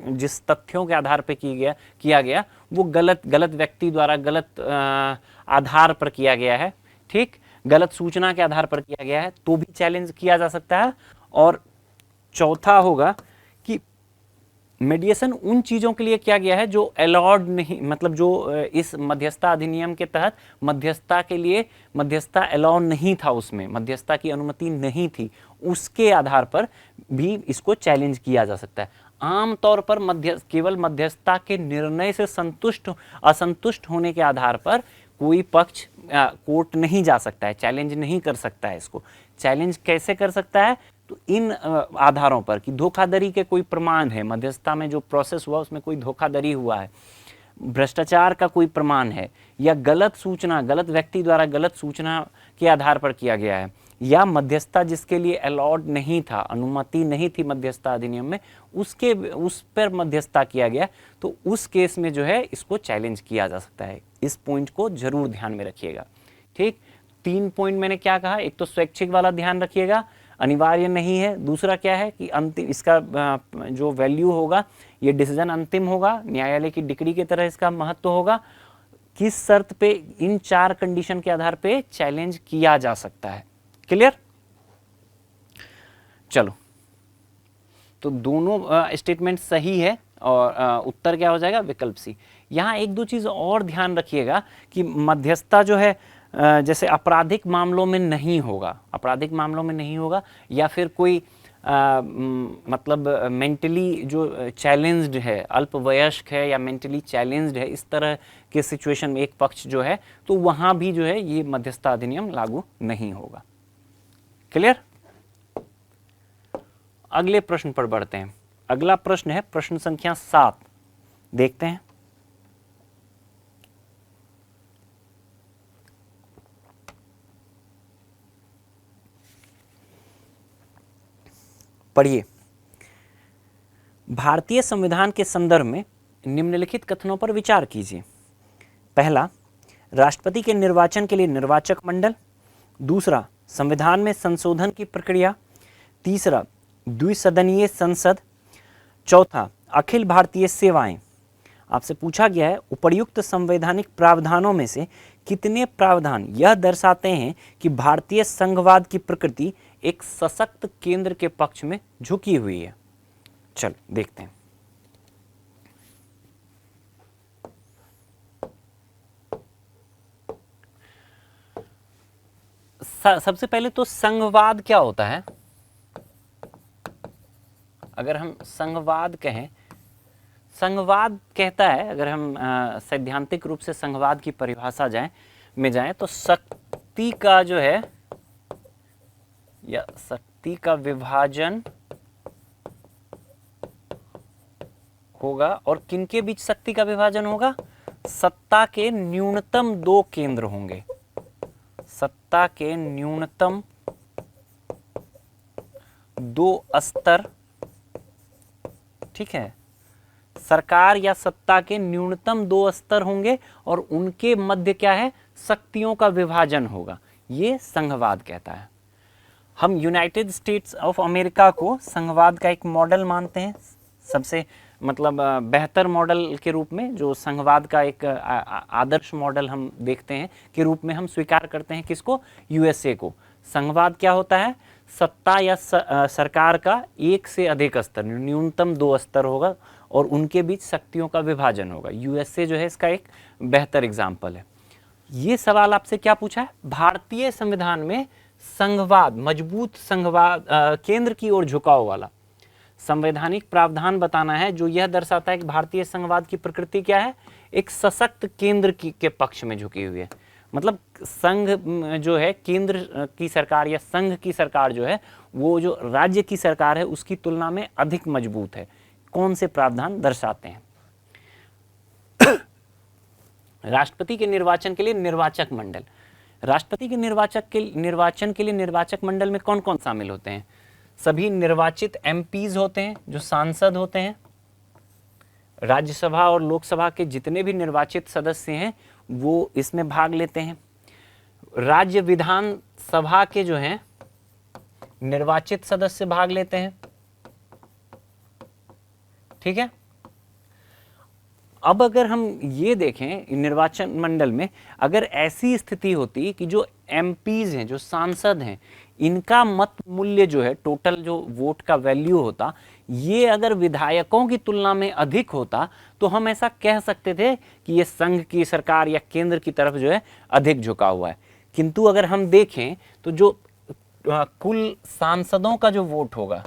जिस तथ्यों के आधार पर किया गया वो गलत व्यक्ति द्वारा गलत आधार पर किया गया है, ठीक, गलत सूचना के आधार पर किया गया है, तो भी चैलेंज किया जा सकता है। और चौथा होगा कि मीडिएशन उन चीज़ों के लिए किया गया है जो अलाउड नहीं, मतलब जो इस मध्यस्थता अधिनियम के तहत मध्यस्थता के लिए मध्यस्थता अलाउ नहीं था, उसमें मध्यस्थता की अनुमति नहीं थी, उसके आधार पर भी इसको चैलेंज किया जा सकता है। आमतौर पर केवल मध्यस्थता के निर्णय से असंतुष्ट होने के आधार पर कोई पक्ष कोर्ट नहीं जा सकता है, चैलेंज नहीं कर सकता है। इसको चैलेंज कैसे कर सकता है, तो इन आधारों पर कि धोखाधड़ी के कोई प्रमाण है, मध्यस्थता में जो प्रोसेस हुआ उसमें कोई धोखाधड़ी हुआ है, भ्रष्टाचार का कोई प्रमाण है, या गलत सूचना, गलत व्यक्ति द्वारा गलत सूचना के आधार पर किया गया है, या मध्यस्थता जिसके लिए अलाउड नहीं था, अनुमति नहीं थी मध्यस्थता अधिनियम में, उस पर मध्यस्थता किया गया, तो उस केस में जो है इसको चैलेंज किया जा सकता है। इस पॉइंट को जरूर ध्यान में रखिएगा, ठीक। 3 पॉइंट मैंने क्या कहा, एक तो स्वैच्छिक वाला ध्यान रखिएगा, अनिवार्य नहीं है। दूसरा क्या है कि अंतिम, इसका जो वैल्यू होगा, ये डिसीजन अंतिम होगा, न्यायालय की डिक्री की तरह इसका महत्व होगा। किस शर्त पे, इन 4 कंडीशन के आधार पे चैलेंज किया जा सकता है। क्लियर? चलो, तो दोनों स्टेटमेंट सही है और उत्तर क्या हो जाएगा, विकल्प सी। यहाँ 1-2 चीज और ध्यान रखिएगा कि मध्यस्थता जो है जैसे आपराधिक मामलों में नहीं होगा, आपराधिक मामलों में नहीं होगा, या फिर कोई मतलब मेंटली जो चैलेंज्ड है, अल्पवयस्क है या मेंटली चैलेंज्ड है, इस तरह के सिचुएशन में एक पक्ष जो है, तो वहां भी जो है ये मध्यस्थता अधिनियम लागू नहीं होगा। क्लियर? अगले प्रश्न पर बढ़ते हैं। अगला प्रश्न है प्रश्न संख्या 7, देखते हैं। पढ़िए। भारतीय संविधान के संदर्भ में निम्नलिखित कथनों पर विचार कीजिए। पहला, राष्ट्रपति के निर्वाचन के लिए निर्वाचक मंडल। दूसरा, संविधान में संशोधन की प्रक्रिया। तीसरा, द्विसदनीय संसद। चौथा, अखिल भारतीय सेवाएं। आपसे पूछा गया है उपर्युक्त संवैधानिक प्रावधानों में से कितने प्रावधान यह दर्शाते हैं कि भारतीय संघवाद की प्रकृति एक सशक्त केंद्र के पक्ष में झुकी हुई है। चल देखते हैं। सबसे पहले तो संघवाद क्या होता है? अगर हम संघवाद कहें, संघवाद कहता है, अगर हम सैद्धांतिक रूप से संघवाद की परिभाषा जाएं तो शक्ति का जो है या शक्ति का विभाजन होगा। और किनके बीच शक्ति का विभाजन होगा? सत्ता के न्यूनतम 2 केंद्र होंगे। सत्ता के न्यूनतम 2 स्तर, ठीक है। सरकार या सत्ता के न्यूनतम 2 स्तर होंगे और उनके मध्य क्या है? शक्तियों का विभाजन होगा। ये संघवाद कहता है। हम यूनाइटेड स्टेट्स ऑफ अमेरिका को संघवाद का एक मॉडल मानते हैं, सबसे मतलब बेहतर मॉडल के रूप में, जो संघवाद का एक आदर्श मॉडल हम देखते हैं के रूप में हम स्वीकार करते हैं। किसको? यूएसए को। संघवाद क्या होता है? सत्ता या सरकार का एक से अधिक स्तर, न्यूनतम 2 स्तर होगा और उनके बीच शक्तियों का विभाजन होगा। यूएसए जो है इसका एक बेहतर एग्जाम्पल है। ये सवाल आपसे क्या पूछा है? भारतीय संविधान में संघवाद, मजबूत संघवाद, केंद्र की ओर झुकाव वाला संवैधानिक प्रावधान बताना है जो यह दर्शाता है कि भारतीय संघवाद की प्रकृति क्या है? एक सशक्त केंद्र के पक्ष में झुकी हुई है। मतलब संघ जो है, केंद्र की सरकार या संघ की सरकार जो है, वो जो राज्य की सरकार है उसकी तुलना में अधिक मजबूत है। कौन से प्रावधान दर्शाते हैं? राष्ट्रपति के निर्वाचन के लिए निर्वाचक मंडल। राष्ट्रपति के निर्वाचन के लिए निर्वाचक मंडल में कौन कौन शामिल होते हैं? सभी निर्वाचित एमपीज होते हैं, जो सांसद होते हैं। राज्यसभा और लोकसभा के जितने भी निर्वाचित सदस्य हैं वो इसमें भाग लेते हैं। राज्य विधान सभा के जो हैं निर्वाचित सदस्य भाग लेते हैं, ठीक है। अब अगर हम ये देखें निर्वाचन मंडल में, अगर ऐसी स्थिति होती कि जो एमपीज हैं, जो सांसद हैं, इनका मत मूल्य जो है, टोटल जो वोट का वैल्यू होता, ये अगर विधायकों की तुलना में अधिक होता, तो हम ऐसा कह सकते थे कि ये संघ की सरकार या केंद्र की तरफ जो है अधिक झुका हुआ है। किंतु अगर हम देखें तो जो कुल सांसदों का जो वोट होगा,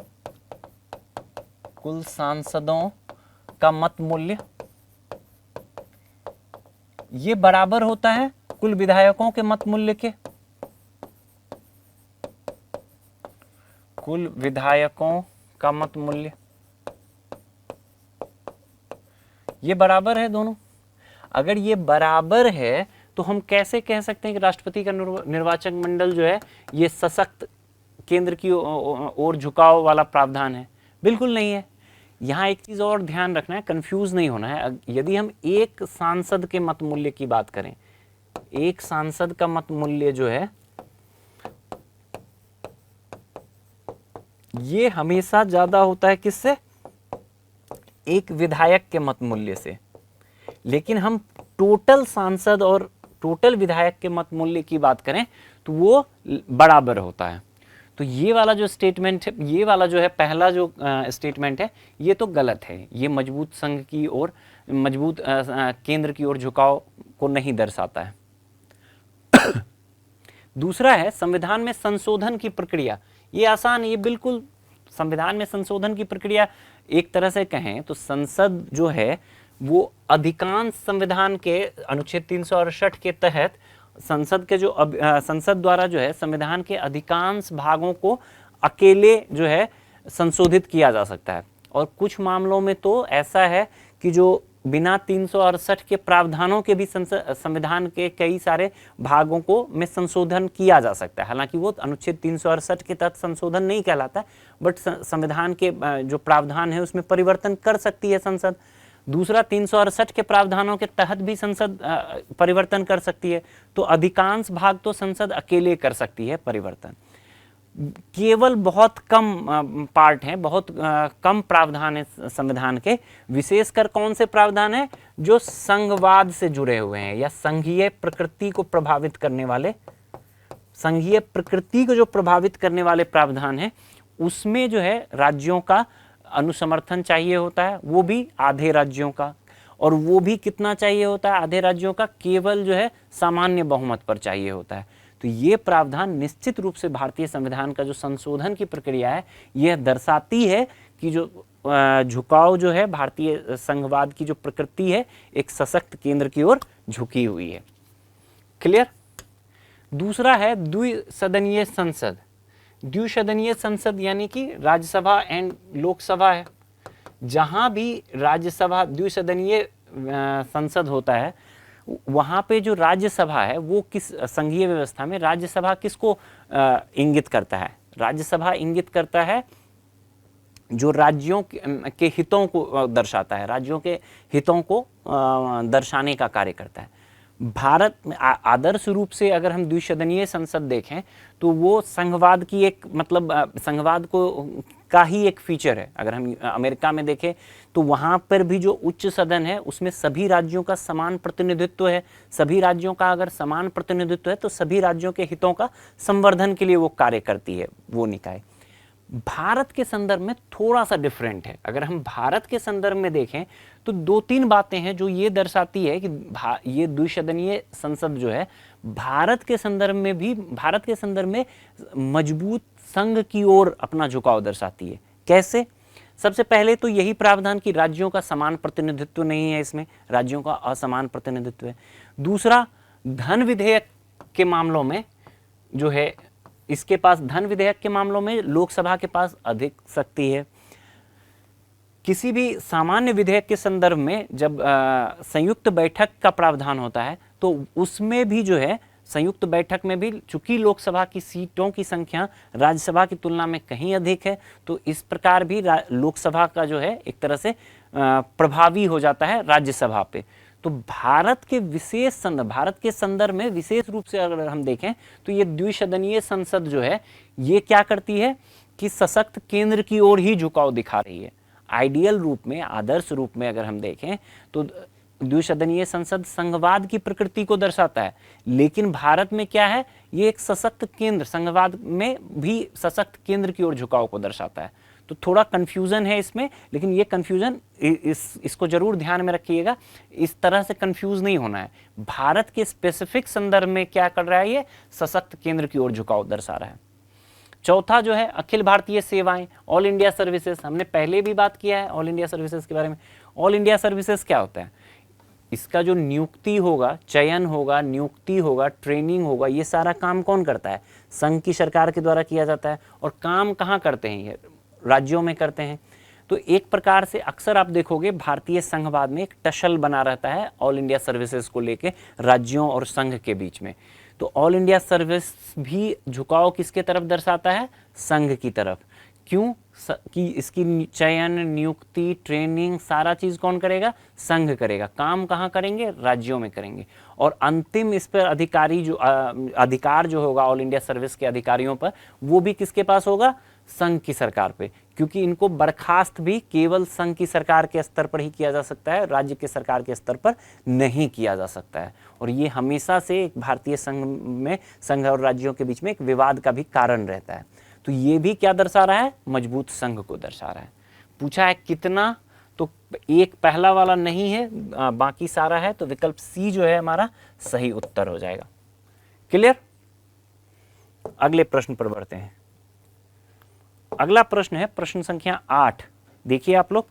कुल सांसदों का मत मूल्य, ये बराबर होता है कुल विधायकों के मत मूल्य के। कुल विधायकों का मत मूल्य ये बराबर है दोनों। अगर ये बराबर है तो हम कैसे कह सकते हैं कि राष्ट्रपति का निर्वाचक मंडल जो है ये सशक्त केंद्र की ओर झुकाव वाला प्रावधान है? बिल्कुल नहीं है। यहाँ एक चीज और ध्यान रखना है, कंफ्यूज नहीं होना है। यदि हम एक सांसद के मत मूल्य की बात करें, एक सांसद का मत मूल्य जो है ये हमेशा ज्यादा होता है किससे? एक विधायक के मत मूल्य से। लेकिन हम टोटल सांसद और टोटल विधायक के मत मूल्य की बात करें तो वो बराबर होता है। तो ये वाला जो स्टेटमेंट है, ये वाला जो है पहला जो स्टेटमेंट है, ये तो गलत है। ये मजबूत संघ की ओर, मजबूत केंद्र की ओर झुकाव को नहीं दर्शाता है। दूसरा है संविधान में संशोधन की प्रक्रिया। ये आसान है, ये बिल्कुल संविधान में संशोधन की प्रक्रिया एक तरह से कहें तो संसद जो है वो अधिकांश संविधान के अनुच्छेद 368 के तहत संसद के जो संसद द्वारा जो है संविधान के अधिकांश भागों को अकेले जो है संशोधित किया जा सकता है। और कुछ मामलों में तो ऐसा है कि जो बिना 368 के प्रावधानों के भी संविधान के कई सारे भागों को में संशोधन किया जा सकता है। हालांकि वो अनुच्छेद 368 के तहत संशोधन नहीं कहलाता, बट संविधान के जो प्रावधान है उसमें परिवर्तन कर सकती है संसद। दूसरा, 368 के प्रावधानों के तहत भी संसद परिवर्तन कर सकती है। तो अधिकांश भाग तो संसद अकेले कर सकती है परिवर्तन। केवल बहुत कम पार्ट हैं, बहुत कम प्रावधान है संविधान के। विशेषकर कौन से प्रावधान हैं? जो संघवाद से जुड़े हुए हैं या संघीय प्रकृति को प्रभावित करने वाले, संघीय प्रकृति को जो प्रभावित करने वाले प्रावधान हैं, उसमें जो है राज्यों का अनुसमर्थन चाहिए होता है, वो भी आधे राज्यों का। और वो भी कितना चाहिए होता है आधे राज्यों का? केवल जो है सामान्य बहुमत पर चाहिए होता है। तो ये प्रावधान निश्चित रूप से भारतीय संविधान का जो संशोधन की प्रक्रिया है यह दर्शाती है कि जो झुकाव जो है भारतीय संघवाद की जो प्रकृति है एक सशक्त केंद्र की ओर झुकी हुई है। क्लियर? दूसरा है द्विसदनीय संसद। द्विसदनीय संसद यानी कि राज्यसभा एंड लोकसभा है। जहां भी राज्यसभा द्विसदनीय संसद होता है वहां पे जो राज्यसभा है वो किस संघीय व्यवस्था में राज्यसभा किसको इंगित करता है? राज्यसभा इंगित करता है जो राज्यों के हितों को दर्शाता है, राज्यों के हितों को दर्शाने का कार्य करता है। भारत में आदर्श रूप से अगर हम द्विसदनीय संसद देखें तो वो संघवाद की एक मतलब संघवाद को का ही एक फीचर है। अगर हम अमेरिका में देखें तो वहाँ पर भी जो उच्च सदन है उसमें सभी राज्यों का समान प्रतिनिधित्व है। सभी राज्यों का अगर समान प्रतिनिधित्व है तो सभी राज्यों के हितों का संवर्धन के लिए वो कार्य करती है वो निकाय। भारत के संदर्भ में थोड़ा सा डिफरेंट है। अगर हम भारत के संदर्भ में देखें तो दो तीन बातें हैं जो ये दर्शाती है कि ये द्विसदनीय संसद जो है भारत के संदर्भ में मजबूत संघ की ओर अपना झुकाव दर्शाती है। कैसे? सबसे पहले तो यही प्रावधान कि राज्यों का समान प्रतिनिधित्व नहीं है, इसमें राज्यों का असमान प्रतिनिधित्व है। दूसरा, धन विधेयक के मामलों में जो है इसके पास धन विधेयक के मामलों में लोकसभा के पास अधिक शक्ति है। किसी भी सामान्य विधेयक के संदर्भ में जब संयुक्त बैठक का प्रावधान होता है तो उसमें भी जो है संयुक्त बैठक में भी चूंकि लोकसभा की सीटों की संख्या राज्यसभा की तुलना में कहीं अधिक है तो इस प्रकार भी लोकसभा का जो है एक तरह से प्रभावी हो जाता है राज्यसभा पे। तो भारत के संदर्भ में विशेष रूप से अगर हम देखें तो ये द्विसदनीय संसद जो है ये क्या करती है कि सशक्त केंद्र की ओर ही झुकाव दिखा रही है। आइडियल रूप में, आदर्श रूप में अगर हम देखें तो द्विसदनीय संसद संघवाद की प्रकृति को दर्शाता है, लेकिन भारत में क्या है, ये एक सशक्त केंद्र, संघवाद में भी सशक्त केंद्र की ओर झुकाव को दर्शाता है। तो थोड़ा कंफ्यूजन है इसमें, लेकिन ये कंफ्यूजन इसको जरूर ध्यान में रखिएगा, इस तरह से कंफ्यूज नहीं होना है। भारत के स्पेसिफिक संदर्भ में क्या कर रहा है, ये सशक्त केंद्र की ओर झुकाव दर्शा रहा है। चौथा जो है अखिल भारतीय सेवाएं, ऑल इंडिया सर्विसेज। हमने पहले भी बात किया है ऑल इंडिया सर्विसेज के बारे में। ऑल इंडिया सर्विसेज क्या होता है? इसका जो नियुक्ति होगा, चयन होगा, नियुक्ति होगा, ट्रेनिंग होगा, ये सारा काम कौन करता है? संघ की सरकार के द्वारा किया जाता है। और काम कहाँ करते हैं? ये राज्यों में करते हैं। तो एक प्रकार से अक्सर आप देखोगे भारतीय संघवाद में एक टसल बना रहता है ऑल इंडिया सर्विसेज को लेके राज्यों और संघ के बीच में। तो ऑल इंडिया सर्विस भी झुकाव किसके तरफ दर्शाता है? संघ की तरफ। क्यों? कि इसकी चयन, नियुक्ति, ट्रेनिंग सारा चीज कौन करेगा? संघ करेगा। काम कहाँ करेंगे? राज्यों में करेंगे। और अंतिम इस पर अधिकार जो होगा ऑल इंडिया सर्विस के अधिकारियों पर, वो भी किसके पास होगा? संघ की सरकार पे, क्योंकि इनको बर्खास्त भी केवल संघ की सरकार के स्तर पर ही किया जा सकता है, राज्य के सरकार के स्तर पर नहीं किया जा सकता है। और ये हमेशा से एक भारतीय संघ और राज्यों के बीच में एक विवाद का भी कारण रहता है। तो ये भी क्या दर्शा रहा है? मजबूत संघ को दर्शा रहा है। पूछा है कितना, तो एक पहला वाला नहीं है, बाकी सारा है। तो विकल्प सी जो है हमारा सही उत्तर हो जाएगा। क्लियर? अगले प्रश्न पर बढ़ते हैं। अगला प्रश्न है प्रश्न संख्या 8। देखिए आप लोग,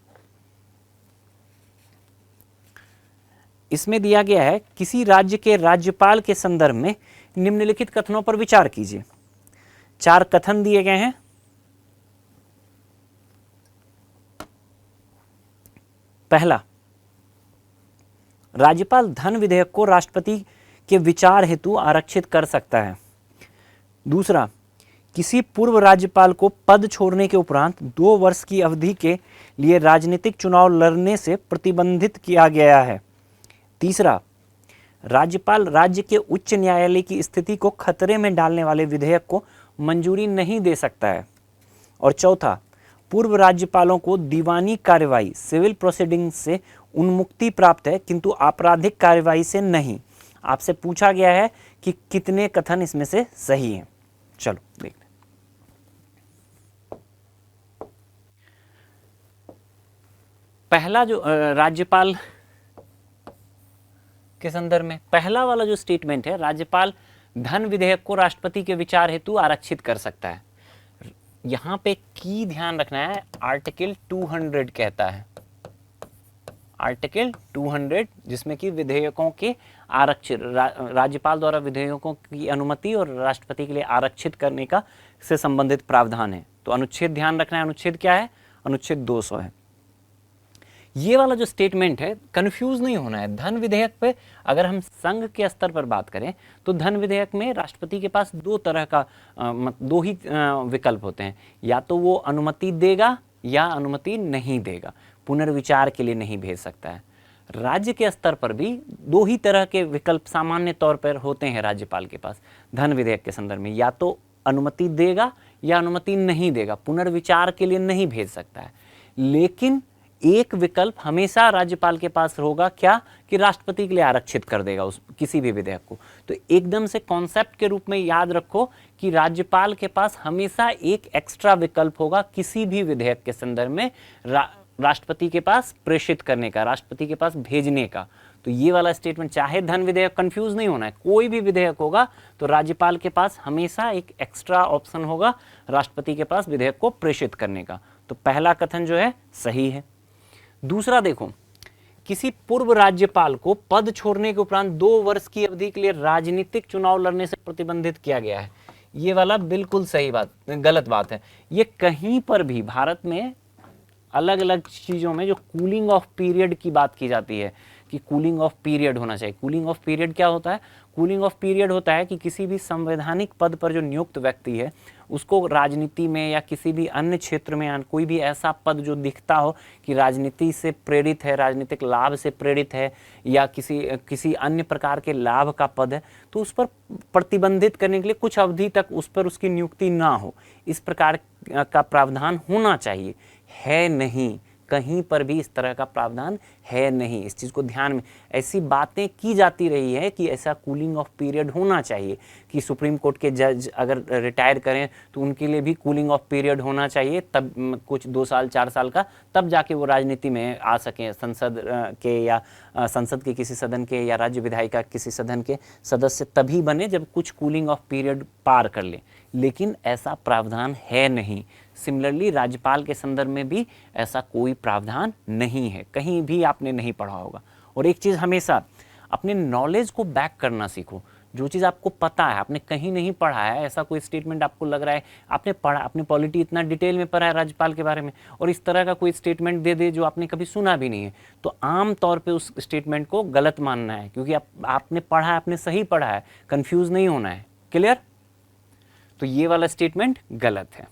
इसमें दिया गया है किसी राज्य के राज्यपाल के संदर्भ में निम्नलिखित कथनों पर विचार कीजिए। 4 कथन दिए गए हैं। पहला, राज्यपाल धन विधेयक को राष्ट्रपति के विचार हेतु आरक्षित कर सकता है। दूसरा, किसी पूर्व राज्यपाल को पद छोड़ने के उपरांत 2 वर्ष की अवधि के लिए राजनीतिक चुनाव लड़ने से प्रतिबंधित किया गया है। तीसरा, राज्यपाल राज्य के उच्च न्यायालय की स्थिति को खतरे में डालने वाले विधेयक को मंजूरी नहीं दे सकता है। और चौथा, पूर्व राज्यपालों को दीवानी कार्यवाही सिविल प्रोसीडिंग से उन्मुक्ति प्राप्त है किंतु आपराधिक कार्यवाही से नहीं। आपसे पूछा गया है कि कितने कथन इसमें से सही हैं। चलो देखते हैं। पहला जो राज्यपाल के संदर्भ में पहला वाला जो स्टेटमेंट है, राज्यपाल धन विधेयक को राष्ट्रपति के विचार हेतु आरक्षित कर सकता है। यहां पे की ध्यान रखना है, आर्टिकल 200 कहता है, आर्टिकल 200 जिसमें कि विधेयकों के आरक्षित राज्यपाल द्वारा विधेयकों की अनुमति और राष्ट्रपति के लिए आरक्षित करने का से संबंधित प्रावधान है। तो अनुच्छेद ध्यान रखना है, अनुच्छेद क्या है? अनुच्छेद 200 है। ये वाला जो स्टेटमेंट है, कंफ्यूज नहीं होना है। धन विधेयक पे अगर हम संघ के स्तर पर बात करें तो धन विधेयक में राष्ट्रपति के पास 2 तरह का 2 ही विकल्प होते हैं, या तो वो अनुमति देगा या अनुमति नहीं देगा, पुनर्विचार के लिए नहीं भेज सकता है। राज्य के स्तर पर भी 2 ही तरह के विकल्प सामान्य तौर पर होते हैं राज्यपाल के पास धन विधेयक के संदर्भ में, या तो अनुमति देगा या अनुमति नहीं देगा, पुनर्विचार के लिए नहीं भेज सकता है। लेकिन एक विकल्प हमेशा राज्यपाल के पास होगा, क्या? कि राष्ट्रपति के लिए आरक्षित कर देगा उस किसी भी विधेयक को। तो एकदम से कॉन्सेप्ट के रूप में याद रखो कि राज्यपाल के पास हमेशा एक एक्स्ट्रा विकल्प होगा किसी भी विधेयक के संदर्भ में राष्ट्रपति के पास प्रेषित करने का, राष्ट्रपति के पास भेजने का। तो ये वाला स्टेटमेंट, चाहे धन विधेयक, कंफ्यूज नहीं होना है, कोई भी विधेयक होगा तो राज्यपाल के पास हमेशा एक एक्स्ट्रा ऑप्शन होगा राष्ट्रपति के पास विधेयक को प्रेषित करने का। तो पहला कथन जो है सही है। दूसरा देखो, किसी पूर्व राज्यपाल को पद छोड़ने के उपरांत 2 वर्ष की अवधि के लिए राजनीतिक चुनाव लड़ने से प्रतिबंधित किया गया है। ये वाला बिल्कुल सही बात, गलत बात है। ये कहीं पर भी भारत में अलग अलग चीजों में जो कूलिंग ऑफ पीरियड की बात की जाती है कि कूलिंग ऑफ पीरियड होना चाहिए। कूलिंग ऑफ पीरियड क्या होता है? कूलिंग ऑफ पीरियड होता है कि किसी भी संवैधानिक पद पर जो नियुक्त व्यक्ति है उसको राजनीति में या किसी भी अन्य क्षेत्र में कोई भी ऐसा पद जो दिखता हो कि राजनीति से प्रेरित है, राजनीतिक लाभ से प्रेरित है, या किसी अन्य प्रकार के लाभ का पद है, तो उस पर प्रतिबंधित करने के लिए कुछ अवधि तक उस पर उसकी नियुक्ति ना हो, इस प्रकार का प्रावधान होना चाहिए। है नहीं, कहीं पर भी इस तरह का प्रावधान है नहीं। इस चीज़ को ध्यान में, ऐसी बातें की जाती रही है कि ऐसा कूलिंग ऑफ पीरियड होना चाहिए कि सुप्रीम कोर्ट के जज अगर रिटायर करें तो उनके लिए भी कूलिंग ऑफ पीरियड होना चाहिए, तब कुछ 2 साल 4 साल का, तब जाके वो राजनीति में आ सकें, संसद के या संसद के किसी सदन के या राज्य विधायिका किसी सदन के सदस्य तभी बने जब कुछ कूलिंग ऑफ पीरियड पार कर ले। लेकिन ऐसा प्रावधान है नहीं। सिमिलरली राज्यपाल के संदर्भ में भी ऐसा कोई प्रावधान नहीं है, कहीं भी आपने नहीं पढ़ा होगा। और एक चीज़, हमेशा अपने नॉलेज को बैक करना सीखो। जो चीज़ आपको पता है, आपने कहीं नहीं पढ़ा है, ऐसा कोई स्टेटमेंट आपको लग रहा है आपने पढ़ा, आपने पॉलिटी इतना डिटेल में पढ़ा है राज्यपाल के बारे में, और इस तरह का कोई स्टेटमेंट दे दे जो आपने कभी सुना भी नहीं है, तो आम तौर पे उस स्टेटमेंट को गलत मानना है, क्योंकि आपने पढ़ा है, आपने सही पढ़ा है, कंफ्यूज नहीं होना है। क्लियर? तो ये वाला स्टेटमेंट गलत है।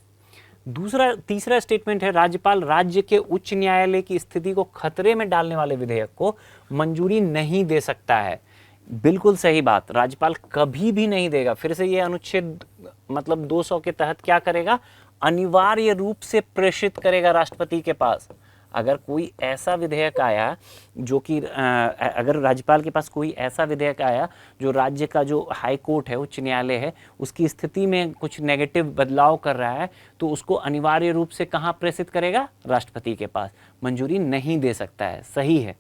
तीसरा स्टेटमेंट है, राज्यपाल राज्य के उच्च न्यायालय की स्थिति को खतरे में डालने वाले विधेयक को मंजूरी नहीं दे सकता है। बिल्कुल सही बात, राज्यपाल कभी भी नहीं देगा। फिर से ये अनुच्छेद मतलब 200 के तहत क्या करेगा? अनिवार्य रूप से प्रेषित करेगा राष्ट्रपति के पास। अगर कोई ऐसा विधेयक आया जो कि अगर राज्यपाल के पास कोई ऐसा विधेयक आया जो राज्य का जो हाई कोर्ट है, उच्च न्यायालय है, उसकी स्थिति में कुछ नेगेटिव बदलाव कर रहा है, तो उसको अनिवार्य रूप से कहाँ प्रेषित करेगा? राष्ट्रपति के पास। मंजूरी नहीं दे सकता है। सही है।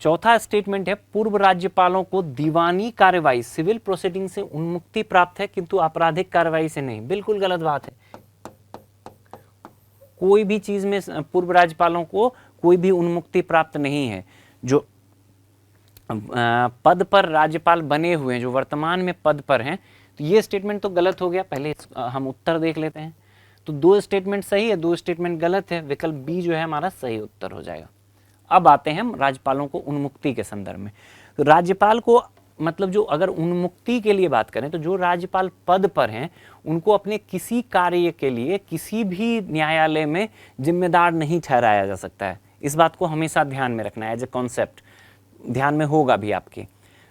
चौथा स्टेटमेंट है पूर्व राज्यपालों को दीवानी कार्यवाही सिविल प्रोसीडिंग से उन्मुक्ति प्राप्त है किंतु आपराधिक कार्यवाही से नहीं। बिल्कुल गलत बात है। कोई भी चीज में पूर्व राज्यपालों को कोई भी उन्मुक्ति प्राप्त नहीं है। जो पद पर राज्यपाल बने हुए हैं, जो वर्तमान में पद पर हैं, तो ये स्टेटमेंट तो गलत हो गया। पहले हम उत्तर देख लेते हैं। तो 2 स्टेटमेंट सही है, 2 स्टेटमेंट गलत है। विकल्प बी जो है हमारा सही उत्तर हो जाएगा। अब आते हैं हम राज्यपालों को उन्मुक्ति के संदर्भ में। तो राज्यपाल को मतलब जो अगर उन्मुक्ति के लिए बात करें तो जो राज्यपाल पद पर हैं उनको अपने किसी कार्य के लिए किसी भी न्यायालय में जिम्मेदार नहीं ठहराया जा सकता है। इस बात को हमेशा ध्यान में रखना है, एज ए कॉन्सेप्ट ध्यान में होगा भी आपके।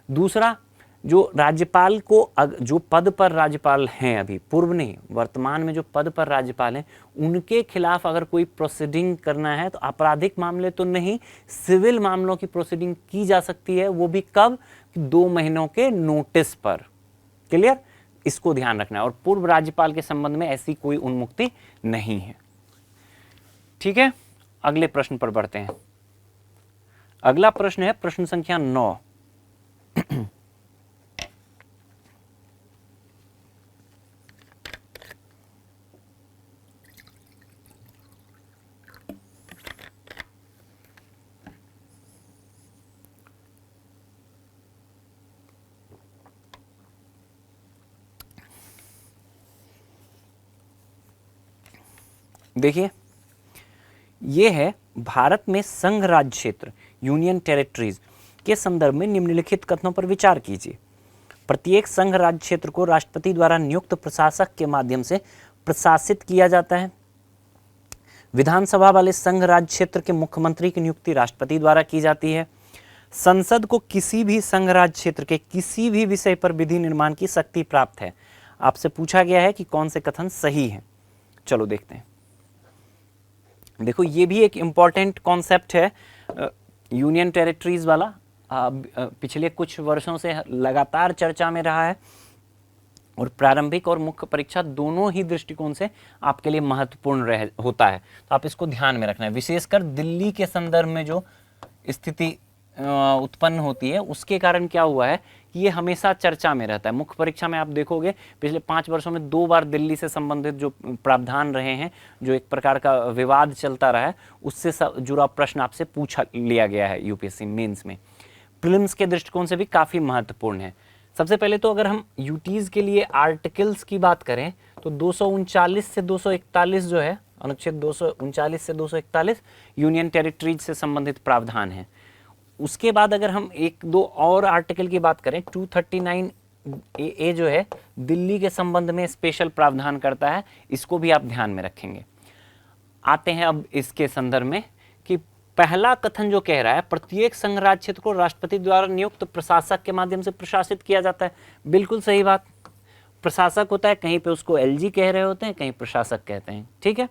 दूसरा, जो राज्यपाल को जो पद पर राज्यपाल हैं, अभी पूर्व नहीं वर्तमान में जो पद पर राज्यपाल हैं, उनके खिलाफ अगर कोई प्रोसीडिंग करना है तो आपराधिक मामले तो नहीं, सिविल मामलों की प्रोसीडिंग की जा सकती है। वो भी कब? 2 महीनों के नोटिस पर। क्लियर? इसको ध्यान रखना है। और पूर्व राज्यपाल के संबंध में ऐसी कोई उन्मुक्ति नहीं है। ठीक है, अगले प्रश्न पर बढ़ते हैं। अगला प्रश्न है प्रश्न संख्या 9। देखिए, ये है भारत में संघ राज्य क्षेत्र यूनियन टेरिटरीज के संदर्भ में निम्नलिखित कथनों पर विचार कीजिए। प्रत्येक संघ राज्य क्षेत्र को राष्ट्रपति द्वारा नियुक्त प्रशासक के माध्यम से प्रशासित किया जाता है। विधानसभा वाले संघ राज्य क्षेत्र के मुख्यमंत्री की नियुक्ति राष्ट्रपति द्वारा की जाती है। संसद को किसी भी संघ राज्य क्षेत्र के किसी भी विषय पर विधि निर्माण की शक्ति प्राप्त है। आपसे पूछा गया है कि कौन से कथन सही हैं। चलो देखते हैं। देखो, ये भी एक इम्पॉर्टेंट कॉन्सेप्ट है यूनियन टेरिटरीज वाला। पिछले कुछ वर्षों से लगातार चर्चा में रहा है और प्रारंभिक और मुख्य परीक्षा दोनों ही दृष्टिकोण से आपके लिए महत्वपूर्ण होता है। तो आप इसको ध्यान में रखना है। विशेषकर दिल्ली के संदर्भ में जो स्थिति उत्पन्न होती है उसके कारण क्या हुआ है कि ये हमेशा चर्चा में रहता है। मुख्य परीक्षा में आप देखोगे पिछले 5 वर्षों में 2 बार दिल्ली से संबंधित जो प्रावधान रहे हैं, जो एक प्रकार का विवाद चलता रहा है, उससे जुड़ा प्रश्न आपसे पूछा लिया गया है यूपीएससी मेंस में। प्रीलिम्स के दृष्टिकोण से भी काफ़ी महत्वपूर्ण है। सबसे पहले तो अगर हम यूटीज के लिए आर्टिकल्स की बात करें तो 239 से 241 जो है, अनुच्छेद 239 से 241 यूनियन टेरिटरीज से संबंधित प्रावधान है। उसके बाद अगर हम 1-2 और आर्टिकल की बात करें, 239 ए जो है दिल्ली के संबंध में स्पेशल प्रावधान करता है। इसको भी आप ध्यान में रखेंगे। आते हैं अब इसके संदर्भ में कि पहला कथन जो कह रहा है प्रत्येक संघ राज्य क्षेत्र को राष्ट्रपति द्वारा नियुक्त प्रशासक के माध्यम से प्रशासित किया जाता है। बिल्कुल सही बात। प्रशासक होता है, कहीं पे उसको एलजी कह रहे होते हैं, कहीं प्रशासक कहते हैं। ठीक है।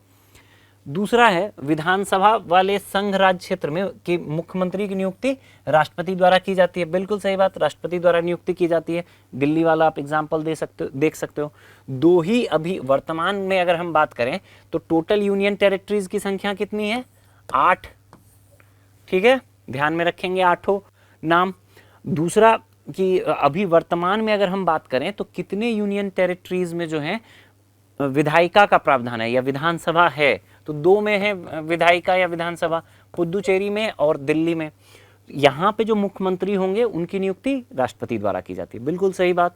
दूसरा है विधानसभा वाले संघ राज्य क्षेत्र में कि मुख्यमंत्री की नियुक्ति राष्ट्रपति द्वारा की जाती है। बिल्कुल सही बात, राष्ट्रपति द्वारा नियुक्ति की जाती है। दिल्ली वाला आप एग्जाम्पल देख सकते हो। 2 ही अभी वर्तमान में अगर हम बात करें तो टोटल यूनियन टेरिटरीज की संख्या कितनी है? 8। ठीक है, ध्यान में रखेंगे 8 नाम। दूसरा कि अभी वर्तमान में अगर हम बात करें तो कितने यूनियन टेरिटरीज में जो है विधायिका का प्रावधान है या विधानसभा है, तो 2 में है विधायिका या विधानसभा, पुदुचेरी में और दिल्ली में। यहाँ पे जो मुख्यमंत्री होंगे उनकी नियुक्ति राष्ट्रपति द्वारा की जाती है। बिल्कुल सही बात।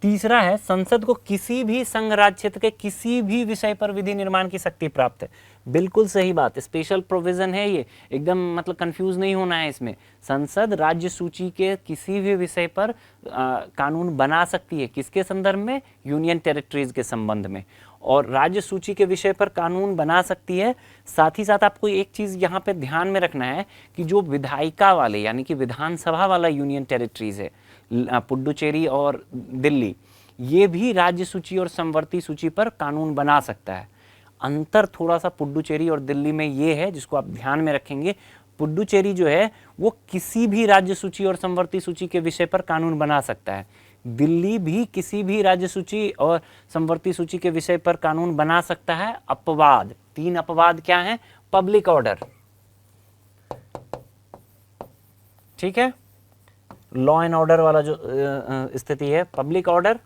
तीसरा है संसद को किसी भी संघ राज्य क्षेत्र के किसी भी विषय पर विधि निर्माण की शक्ति प्राप्त है। बिल्कुल सही बात, स्पेशल प्रोविजन है ये, एकदम मतलब कंफ्यूज नहीं होना है इसमें। संसद राज्य सूची के किसी भी विषय पर कानून बना सकती है। किसके संदर्भ में? यूनियन टेरिटरीज के संबंध में। और राज्य सूची के विषय पर कानून बना सकती है। साथ ही साथ आपको एक चीज़ यहाँ पे ध्यान में रखना है कि जो विधायिका वाले यानी कि विधानसभा वाला यूनियन टेरिटरीज है, पुडुचेरी और दिल्ली, ये भी राज्य सूची और समवर्ती सूची पर कानून बना सकता है। अंतर थोड़ा सा पुडुचेरी और दिल्ली में ये है जिसको आप ध्यान में रखेंगे। पुडुचेरी जो है वो किसी भी राज्य सूची और समवर्ती सूची के विषय पर कानून बना सकता है। दिल्ली भी किसी भी राज्य सूची और समवर्ती सूची के विषय पर कानून बना सकता है। अपवाद, 3 अपवाद क्या हैं? पब्लिक ऑर्डर, ठीक है, लॉ एंड ऑर्डर वाला जो स्थिति है, पब्लिक ऑर्डर।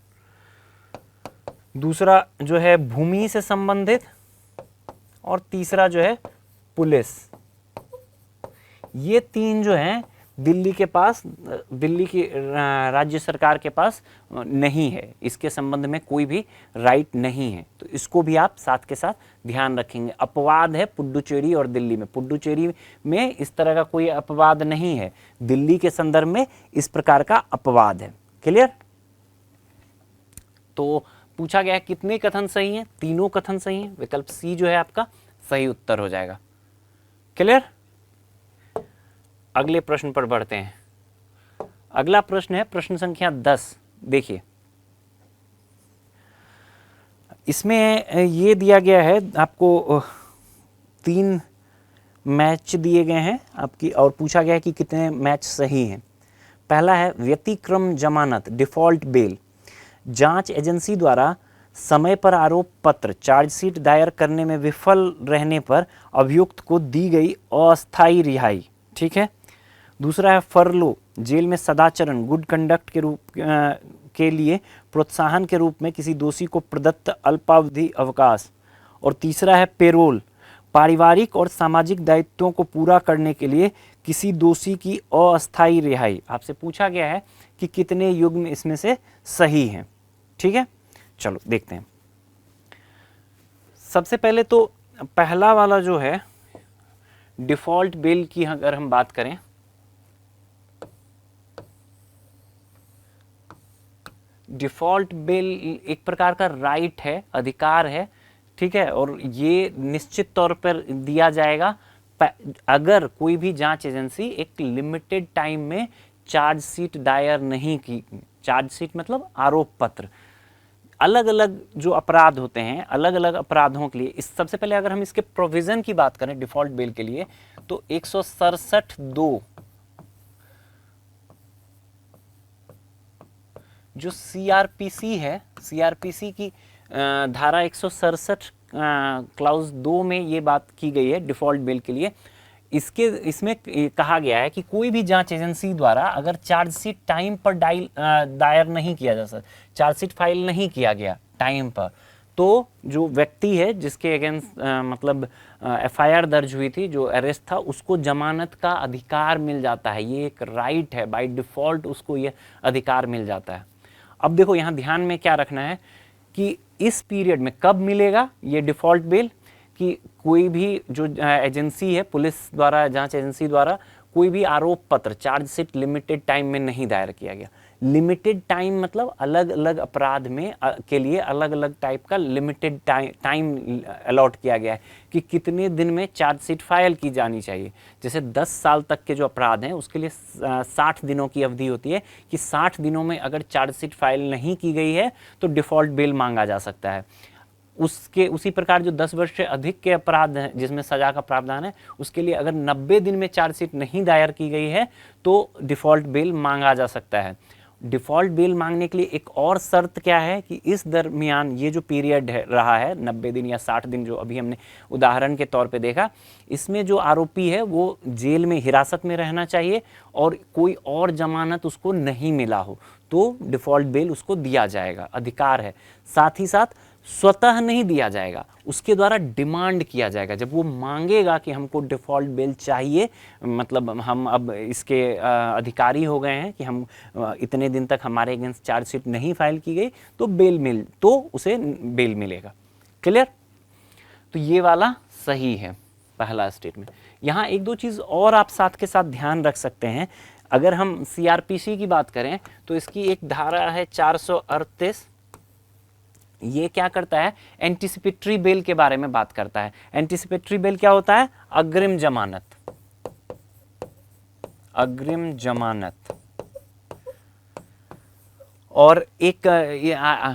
दूसरा जो है भूमि से संबंधित, और तीसरा जो है पुलिस। ये तीन जो हैं दिल्ली के पास, दिल्ली की राज्य सरकार के पास नहीं है, इसके संबंध में कोई भी राइट नहीं है। तो इसको भी आप साथ के साथ ध्यान रखेंगे। अपवाद है पुडुचेरी और दिल्ली में। पुडुचेरी में इस तरह का कोई अपवाद नहीं है, दिल्ली के संदर्भ में इस प्रकार का अपवाद है। क्लियर? तो पूछा गया है कितने कथन सही हैं? तीनों कथन सही हैं। विकल्प सी जो है आपका सही उत्तर हो जाएगा। क्लियर? अगले प्रश्न पर बढ़ते हैं। अगला प्रश्न है प्रश्न संख्या 10। देखिए, इसमें ये दिया गया है आपको, 3 मैच दिए गए हैं आपकी, और पूछा गया है कि कितने मैच सही हैं। पहला है व्यतिक्रम जमानत, डिफॉल्ट बेल। जांच एजेंसी द्वारा समय पर आरोप पत्र, चार्जशीट दायर करने में विफल रहने पर अभियुक्त को दी गई अस्थायी रिहाई। ठीक है। दूसरा है फरलो, जेल में सदाचरण, गुड कंडक्ट के रूप के लिए प्रोत्साहन के रूप में किसी दोषी को प्रदत्त अल्पावधि अवकाश। और तीसरा है पेरोल, पारिवारिक और सामाजिक दायित्वों को पूरा करने के लिए किसी दोषी की अस्थायी रिहाई। आपसे पूछा गया है कि कितने युग्म इसमें से सही हैं। ठीक है, चलो देखते हैं। सबसे पहले तो पहला वाला जो है डिफॉल्ट बेल की अगर हम बात करें, डिफॉल्ट बेल एक प्रकार का राइट है, अधिकार है। ठीक है, और ये निश्चित तौर पर दिया जाएगा अगर कोई भी जांच एजेंसी एक लिमिटेड टाइम में चार्जशीट दायर नहीं की। चार्जशीट मतलब आरोप पत्र। अलग अलग जो अपराध होते हैं, अलग अलग अपराधों के लिए, इस सबसे पहले अगर हम इसके प्रोविजन की बात करें डिफॉल्ट बेल के लिए, तो 167(2) जो सीआरपीसी है, सीआरपीसी की धारा 167 क्लाउज 2 में ये बात की गई है डिफॉल्ट बेल के लिए। इसमें कहा गया है कि कोई भी जांच एजेंसी द्वारा अगर चार्जशीट टाइम पर दायर नहीं किया जा सकता, चार्जशीट फाइल नहीं किया गया टाइम पर, तो जो व्यक्ति है जिसके अगेंस्ट मतलब एफआईआर दर्ज हुई थी, जो अरेस्ट था, उसको जमानत का अधिकार मिल जाता है। ये एक राइट है, बाय डिफॉल्ट उसको ये अधिकार मिल जाता है। अब देखो यहाँ ध्यान में क्या रखना है कि इस पीरियड में कब मिलेगा ये डिफॉल्ट बेल, कि कोई भी जो एजेंसी है, पुलिस द्वारा, जांच एजेंसी द्वारा कोई भी आरोप पत्र, चार्जशीट लिमिटेड टाइम में नहीं दायर किया गया। लिमिटेड टाइम मतलब अलग अलग अपराध में के लिए अलग अलग टाइप का लिमिटेड टाइम अलॉट किया गया है कि कितने दिन में चार्जशीट फाइल की जानी चाहिए। जैसे 10 साल तक के जो अपराध हैं उसके लिए 60 दिनों की अवधि होती है कि 60 दिनों में अगर चार्जशीट फाइल नहीं की गई है तो डिफॉल्ट बेल मांगा जा सकता है। उसी प्रकार जो 10 वर्ष से अधिक के अपराध हैं जिसमें सजा का प्रावधान है, उसके लिए अगर 90 दिन में चार्जशीट नहीं दायर की गई है तो डिफॉल्ट बेल मांगा जा सकता है। डिफॉल्ट बेल मांगने के लिए एक और शर्त क्या है कि इस दरमियान ये जो पीरियड है रहा है 90 दिन या 60 दिन जो अभी हमने उदाहरण के तौर पे देखा, इसमें जो आरोपी है वो जेल में हिरासत में रहना चाहिए और कोई और जमानत उसको नहीं मिला हो तो डिफॉल्ट बेल उसको दिया जाएगा, अधिकार है। साथ ही साथ स्वतः नहीं दिया जाएगा, उसके द्वारा डिमांड किया जाएगा। जब वो मांगेगा कि हमको डिफॉल्ट बेल चाहिए, मतलब हम अब इसके अधिकारी हो गए हैं कि हम इतने दिन तक हमारे अगेंस्ट चार्जशीट नहीं फाइल की गई तो उसे बेल मिलेगा। क्लियर? तो ये वाला सही है पहला स्टेटमेंट। यहाँ एक दो चीज़ और आप साथ के साथ ध्यान रख सकते हैं। अगर हम सीआरपीसी की बात करें तो इसकी एक धारा है 438, ये क्या करता है, एंटीसिपेटरी बेल के बारे में बात करता है। एंटीसिपेटरी बेल क्या होता है? अग्रिम जमानत, अग्रिम जमानत। और एक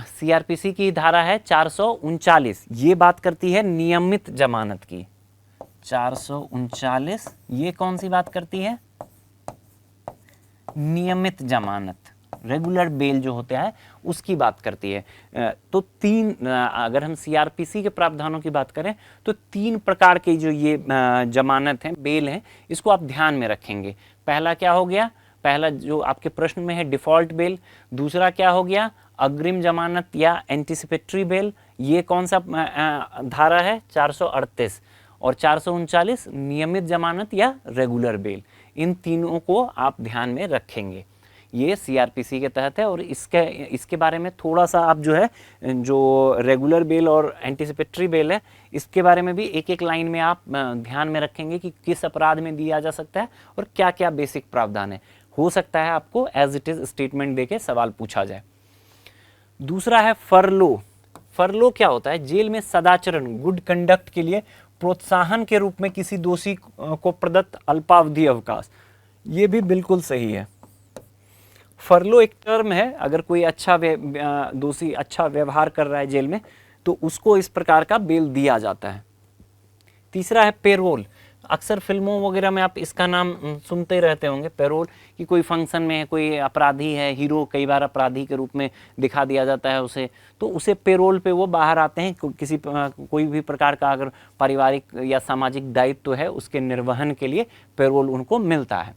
सीआरपीसी की धारा है 439, ये बात करती है नियमित जमानत की। 439 ये कौन सी बात करती है? नियमित जमानत, रेगुलर बेल जो होता है उसकी बात करती है। तो अगर हम सीआरपीसी के प्रावधानों की बात करें तो 3 प्रकार के जो ये जमानत हैं, बेल हैं, इसको आप ध्यान में रखेंगे। पहला क्या हो गया, पहला जो आपके प्रश्न में है डिफॉल्ट बेल, दूसरा क्या हो गया अग्रिम जमानत या एंटीसिपेटरी बेल, ये कौन सा धारा है 438, और 439 नियमित जमानत या रेगुलर बेल। इन तीनों को आप ध्यान में रखेंगे, ये सीआरपीसी के तहत है। और इसके बारे में थोड़ा सा आप जो है, जो रेगुलर बेल और एंटीसिपेटरी बेल है, इसके बारे में भी एक एक लाइन में आप ध्यान में रखेंगे कि किस अपराध में दिया जा सकता है और क्या क्या बेसिक प्रावधान है। हो सकता है आपको एज इट इज स्टेटमेंट देके सवाल पूछा जाए। दूसरा है फरलो। फरलो क्या होता है, जेल में सदाचरण गुड कंडक्ट के लिए प्रोत्साहन के रूप में किसी दोषी को प्रदत्त अल्पावधि अवकाश। ये भी बिल्कुल सही है। फरलो एक टर्म है, अगर कोई अच्छा दोषी अच्छा व्यवहार कर रहा है जेल में तो उसको इस प्रकार का बेल दिया जाता है। तीसरा है पेरोल। अक्सर फिल्मों वगैरह में आप इसका नाम सुनते रहते होंगे, पेरोल, कि कोई फंक्शन में कोई अपराधी है, हीरो कई बार अपराधी के रूप में दिखा दिया जाता है उसे, तो उसे पेरोल पे वो बाहर आते हैं। किसी कोई भी प्रकार का अगर पारिवारिक या सामाजिक दायित्व है उसके निर्वहन के लिए पेरोल उनको मिलता है।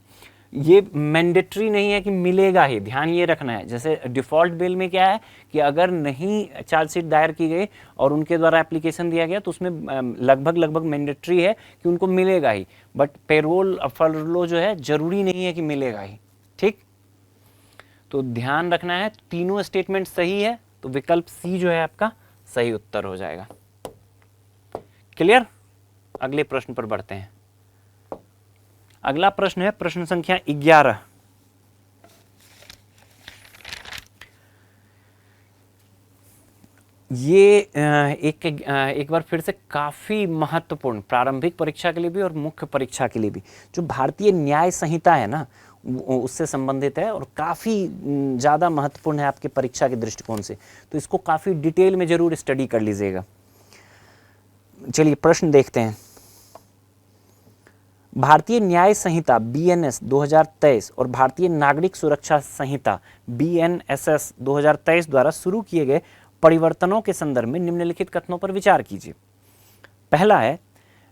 ये मैंडेटरी नहीं है कि मिलेगा ही, ध्यान ये रखना है। जैसे डिफ़ॉल्ट बेल में क्या है कि अगर नहीं चार्जशीट दायर की गई और उनके द्वारा एप्लीकेशन दिया गया तो उसमें लगभग मैंडेटरी है कि उनको मिलेगा ही, बट पेरोल फरलो जो है जरूरी नहीं है कि मिलेगा ही। ठीक, तो ध्यान रखना है। तीनों स्टेटमेंट सही है तो विकल्प सी जो है आपका सही उत्तर हो जाएगा। क्लियर? अगले प्रश्न पर बढ़ते हैं। अगला प्रश्न है प्रश्न संख्या 11। ये एक बार फिर से काफी महत्वपूर्ण, प्रारंभिक परीक्षा के लिए भी और मुख्य परीक्षा के लिए भी, जो भारतीय न्याय संहिता है ना उससे संबंधित है और काफी ज्यादा महत्वपूर्ण है आपके परीक्षा के दृष्टिकोण से, तो इसको काफी डिटेल में जरूर स्टडी कर लीजिएगा। चलिए प्रश्न देखते हैं। भारतीय न्याय संहिता बीएनएस 2023 और भारतीय नागरिक सुरक्षा संहिता बीएनएसएस 2023 द्वारा शुरू किए गए परिवर्तनों के संदर्भ में निम्नलिखित कथनों पर विचार कीजिए। पहला है,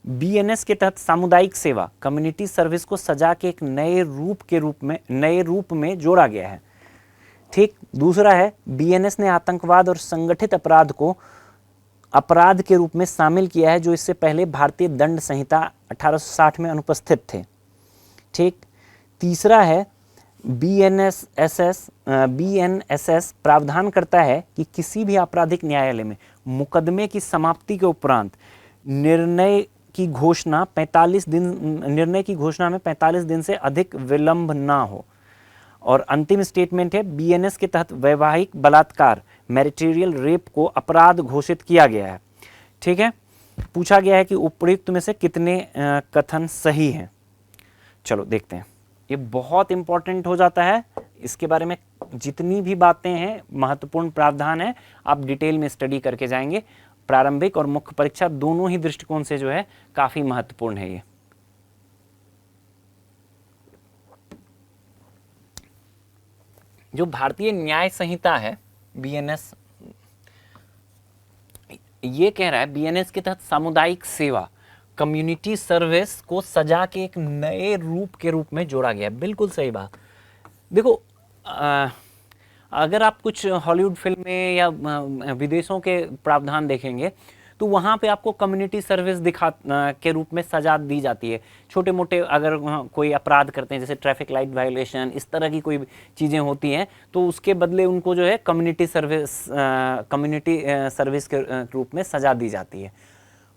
बीएनएस के तहत सामुदायिक सेवा कम्युनिटी सर्विस को सजा के एक नए रूप में जोड़ा गया है। ठीक। दूसरा है, बीएनएस ने आतंकवाद और संगठित अपराध को अपराध के रूप में शामिल किया है जो इससे पहले भारतीय दंड संहिता 1860 में अनुपस्थित थे। ठीक। तीसरा है, बीएनएसएस प्रावधान करता है कि किसी भी आपराधिक न्यायालय में मुकदमे की समाप्ति के उपरांत निर्णय की घोषणा में 45 दिन से अधिक विलंब ना हो। और अंतिम स्टेटमेंट है, बीएनएस के तहत वैवाहिक बलात्कार मैरिटरियल रेप को अपराध घोषित किया गया है। ठीक है। पूछा गया है कि उपयुक्त में से कितने कथन सही हैं। चलो देखते हैं, ये बहुत इंपॉर्टेंट हो जाता है। इसके बारे में जितनी भी बातें हैं, महत्वपूर्ण प्रावधान है, आप डिटेल में स्टडी करके जाएंगे। प्रारंभिक और मुख्य परीक्षा दोनों ही दृष्टिकोण से जो है काफी महत्वपूर्ण है ये। जो भारतीय न्याय संहिता है बीएनएस, ये कह रहा है बीएनएस के तहत सामुदायिक सेवा कम्युनिटी सर्विस को सजा के एक नए रूप के रूप में जोड़ा गया। बिल्कुल सही बात। देखो, अगर आप कुछ हॉलीवुड फिल्में या विदेशों के प्रावधान देखेंगे तो वहाँ पे आपको कम्युनिटी सर्विस के रूप में सजा दी जाती है। छोटे मोटे अगर कोई अपराध करते हैं, जैसे ट्रैफिक लाइट वायलेशन, इस तरह की कोई चीज़ें होती हैं, तो उसके बदले उनको जो है कम्युनिटी सर्विस के रूप में सजा दी जाती है।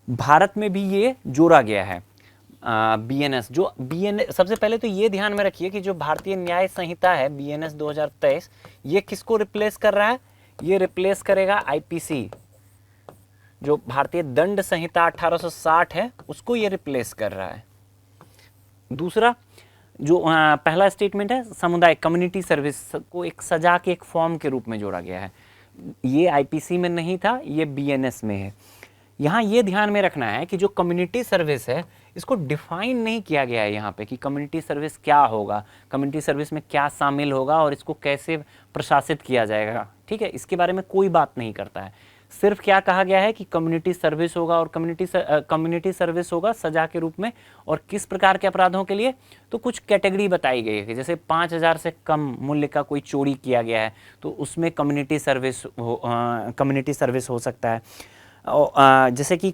भारत में भी ये जोड़ा गया है बीएनएस। जो बीएनएस, सबसे पहले तो ये ध्यान में रखिए कि जो भारतीय न्याय संहिता है बीएनएस 2023, ये किसको रिप्लेस कर रहा है? ये रिप्लेस करेगा आईपीसी, जो भारतीय दंड संहिता 1860 है उसको ये रिप्लेस कर रहा है। दूसरा, जो पहला स्टेटमेंट है, समुदाय कम्युनिटी सर्विस को एक सजा के एक फॉर्म के रूप में जोड़ा गया है। ये आईपीसी में नहीं था, ये बीएनएस में है। यहाँ ये ध्यान में रखना है कि जो कम्युनिटी सर्विस है इसको डिफाइन नहीं किया गया है यहाँ पे कि कम्युनिटी सर्विस क्या होगा, कम्युनिटी सर्विस में क्या शामिल होगा और इसको कैसे प्रशासित किया जाएगा। ठीक है, इसके बारे में कोई बात नहीं करता है। सिर्फ क्या कहा गया है कि कम्युनिटी सर्विस होगा, और कम्युनिटी सर्विस होगा सजा के रूप में। और किस प्रकार के अपराधों के लिए? तो कुछ कैटेगरी बताई गई है कि जैसे 5,000 से कम मूल्य का कोई चोरी किया गया है तो उसमें कम्युनिटी सर्विस हो सकता है। जैसे कि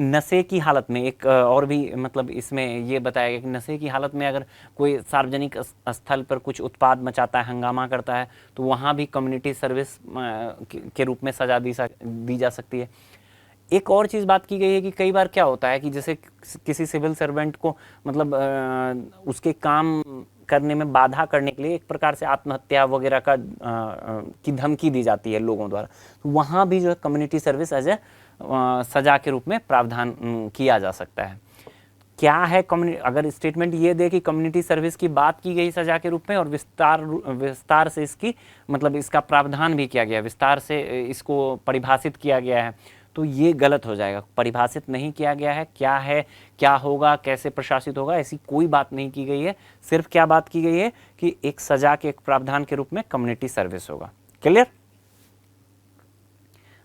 नशे की हालत में एक और भी मतलब इसमें ये बताया गया कि नशे की हालत में अगर कोई सार्वजनिक स्थल पर कुछ उत्पाद मचाता है, हंगामा करता है, तो वहाँ भी कम्युनिटी सर्विस के रूप में सजा दी जा सकती है। एक और चीज़ बात की गई है कि कई बार क्या होता है कि जैसे किसी सिविल सर्वेंट को मतलब उसके काम करने में बाधा करने के लिए एक प्रकार से आत्महत्या वगैरह की धमकी दी जाती है लोगों द्वारा, तो वहाँ भी जो है कम्युनिटी सर्विस एज ए सजा के रूप में प्रावधान किया जा सकता है। क्या है अगर स्टेटमेंट ये दे कि कम्युनिटी सर्विस की बात की गई सजा के रूप में और विस्तार से इसकी मतलब इसका प्रावधान भी किया गया, विस्तार से इसको परिभाषित किया गया है, तो ये गलत हो जाएगा। परिभाषित नहीं किया गया है, क्या है, क्या होगा, कैसे प्रशासित होगा, ऐसी कोई बात नहीं की गई है। सिर्फ क्या बात की गई है कि एक सजा के एक प्रावधान के रूप में कम्युनिटी सर्विस होगा। क्लियर?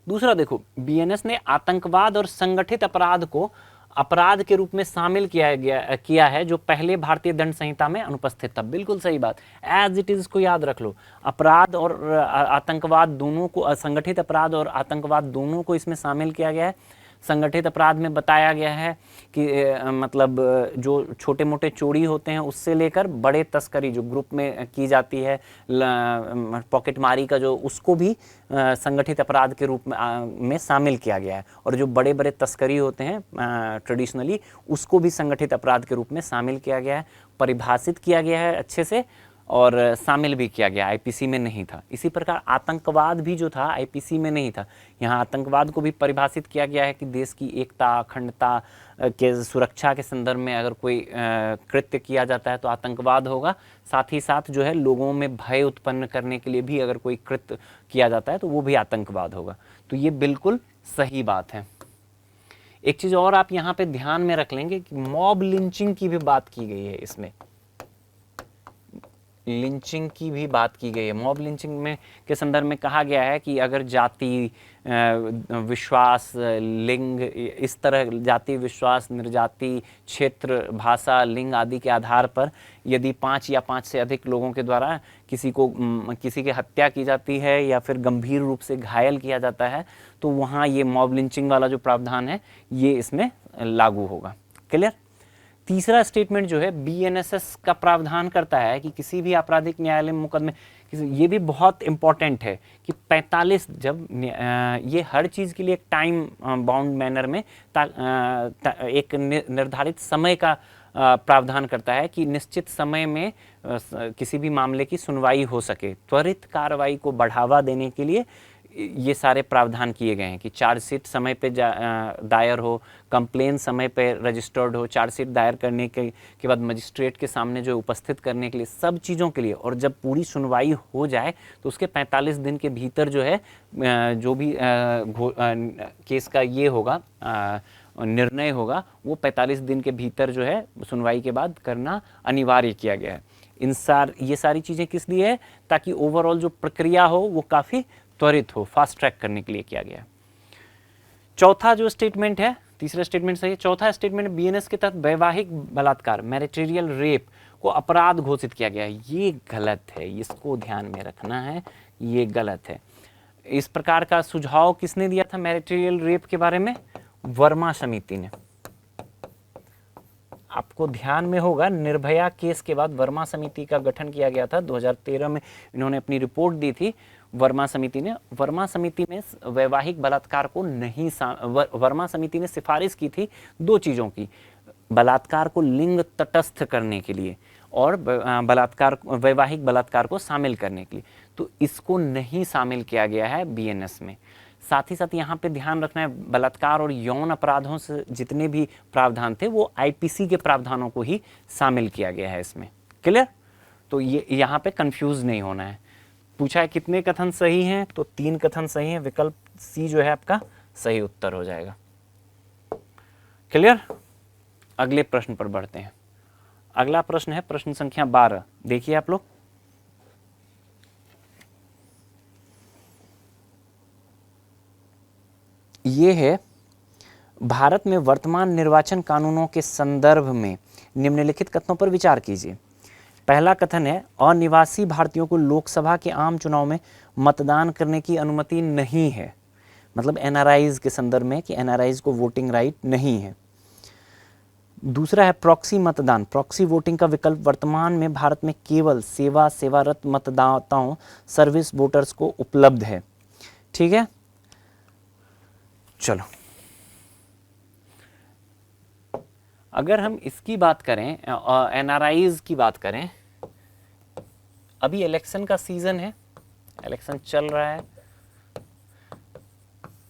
दूसरा देखो, बीएनएस ने आतंकवाद और संगठित अपराध को अपराध के रूप में शामिल किया है जो पहले भारतीय दंड संहिता में अनुपस्थित था। बिल्कुल सही बात, एज इट इज इसको याद रख लो। अपराध और आतंकवाद दोनों को, संगठित अपराध और आतंकवाद दोनों को इसमें शामिल किया गया है। संगठित अपराध में बताया गया है कि मतलब जो छोटे मोटे चोरी होते हैं उससे लेकर बड़े तस्करी जो ग्रुप में की जाती है, पॉकेटमारी का जो, उसको भी संगठित अपराध के रूप में शामिल किया गया है। और जो बड़े बड़े तस्करी होते हैं ट्रेडिशनली, उसको भी संगठित अपराध के रूप में शामिल किया गया है, परिभाषित किया गया है अच्छे से, और शामिल भी किया गया, आईपीसी में नहीं था। इसी प्रकार आतंकवाद भी जो था आईपीसी में नहीं था। यहाँ आतंकवाद को भी परिभाषित किया गया है कि देश की एकता अखंडता के सुरक्षा के संदर्भ में अगर कोई कृत्य किया जाता है तो आतंकवाद होगा। साथ ही साथ जो है लोगों में भय उत्पन्न करने के लिए भी अगर कोई कृत्य किया जाता है तो वो भी आतंकवाद होगा। तो ये बिल्कुल सही बात है। एक चीज़ और आप यहाँ पे ध्यान में रख लेंगे कि मॉब लिंचिंग की भी बात की गई है, इसमें लिंचिंग की भी बात की गई है। मॉब लिंचिंग में के संदर्भ में कहा गया है कि अगर जाति, विश्वास, लिंग, इस तरह जाति, विश्वास, निर्जाति, क्षेत्र, भाषा, लिंग आदि के आधार पर यदि 5 या 5 से अधिक लोगों के द्वारा किसी की हत्या की जाती है या फिर गंभीर रूप से घायल किया जाता है तो वहाँ ये मॉब लिंचिंग वाला जो प्रावधान है ये इसमें लागू होगा। क्लियर? तीसरा स्टेटमेंट जो है बीएनएसएस का प्रावधान करता है कि किसी भी आपराधिक न्यायालय में मुकदमे, ये भी बहुत इंपॉर्टेंट है कि 45 जब ये हर चीज़ के लिए एक टाइम बाउंड मैनर में एक निर्धारित समय का प्रावधान करता है कि निश्चित समय में किसी भी मामले की सुनवाई हो सके। त्वरित कार्रवाई को बढ़ावा देने के लिए ये सारे प्रावधान किए गए हैं कि चार्जशीट समय पे दायर हो, कंप्लेन समय पे रजिस्टर्ड हो, चार्जशीट दायर करने के बाद मजिस्ट्रेट के सामने जो उपस्थित करने के लिए, सब चीज़ों के लिए, और जब पूरी सुनवाई हो जाए तो उसके 45 दिन के भीतर जो है जो भी केस का ये होगा निर्णय होगा वो 45 दिन के भीतर जो है सुनवाई के बाद करना अनिवार्य किया गया है। ये सारी चीज़ें किस लिए है? ताकि ओवरऑल जो प्रक्रिया हो वो काफ़ी त्वरित हो, फास्ट ट्रैक करने के लिए किया गया। चौथा जो स्टेटमेंट है, तीसरा स्टेटमेंट सही है। चौथा स्टेटमेंट बीएनएस के तहत वैवाहिक बलात्कार, मैरिटरियल रेप को अपराध घोषित किया गया है। ये गलत है, इसको ध्यान में रखना है, ये गलत है। इस प्रकार का सुझाव किसने दिया था मैरिटरियल रेप के बारे में? वर्मा समिति ने। आपको ध्यान में होगा निर्भया केस के बाद वर्मा समिति का गठन किया गया था। 2013 में इन्होंने अपनी रिपोर्ट दी थी वर्मा समिति ने। वर्मा समिति में वैवाहिक बलात्कार को नहीं, वर्मा समिति ने सिफारिश की थी 2 चीज़ों की, बलात्कार को लिंग तटस्थ करने के लिए और वैवाहिक बलात्कार को शामिल करने के लिए। तो इसको नहीं शामिल किया गया है बीएनएस में। साथ ही साथ यहाँ पे ध्यान रखना है बलात्कार और यौन अपराधों से जितने भी प्रावधान थे वो आईपीसी के प्रावधानों को ही शामिल किया गया है इसमें। क्लियर? तो ये यहाँ पे कंफ्यूज नहीं होना है। पूछा है कितने कथन सही हैं, तो 3 कथन सही हैं। विकल्प सी जो है आपका सही उत्तर हो जाएगा। क्लियर? अगले प्रश्न पर बढ़ते हैं। अगला प्रश्न है प्रश्न संख्या 12। देखिए आप लोग, ये है भारत में वर्तमान निर्वाचन कानूनों के संदर्भ में निम्नलिखित कथनों पर विचार कीजिए। पहला कथन है, अनिवासी भारतीयों को लोकसभा के आम चुनाव में मतदान करने की अनुमति नहीं है। मतलब एनआरआईज के संदर्भ में कि एनआरआईज को वोटिंग राइट नहीं है। दूसरा है प्रॉक्सी मतदान। प्रॉक्सी वोटिंग का विकल्प वर्तमान में भारत में केवल सेवारत मतदाताओं सर्विस वोटर्स को उपलब्ध है। ठीक है, चलो अगर हम इसकी बात करें, एनआरआईज की बात करें, अभी इलेक्शन का सीजन है, इलेक्शन चल रहा है,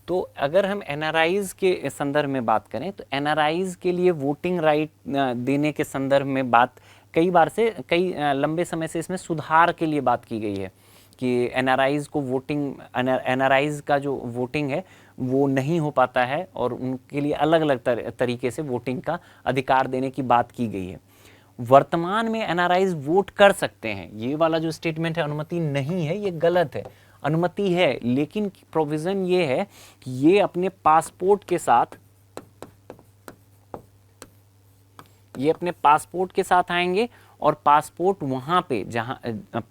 तो अगर हम एनआरआईज के संदर्भ में बात करें तो एनआरआईज के लिए वोटिंग राइट देने के संदर्भ में बात कई लंबे समय से इसमें सुधार के लिए बात की गई है कि एनआरआईज को एनआरआईज का जो वोटिंग है वो नहीं हो पाता है और उनके लिए अलग अलग तरीके से वोटिंग का अधिकार देने की बात की गई है। वर्तमान में एनआरआईज वोट कर सकते हैं। ये वाला जो स्टेटमेंट है अनुमति नहीं है, ये गलत है। अनुमति है, लेकिन प्रोविजन ये है कि ये अपने पासपोर्ट के साथ आएंगे और पासपोर्ट वहाँ पे जहाँ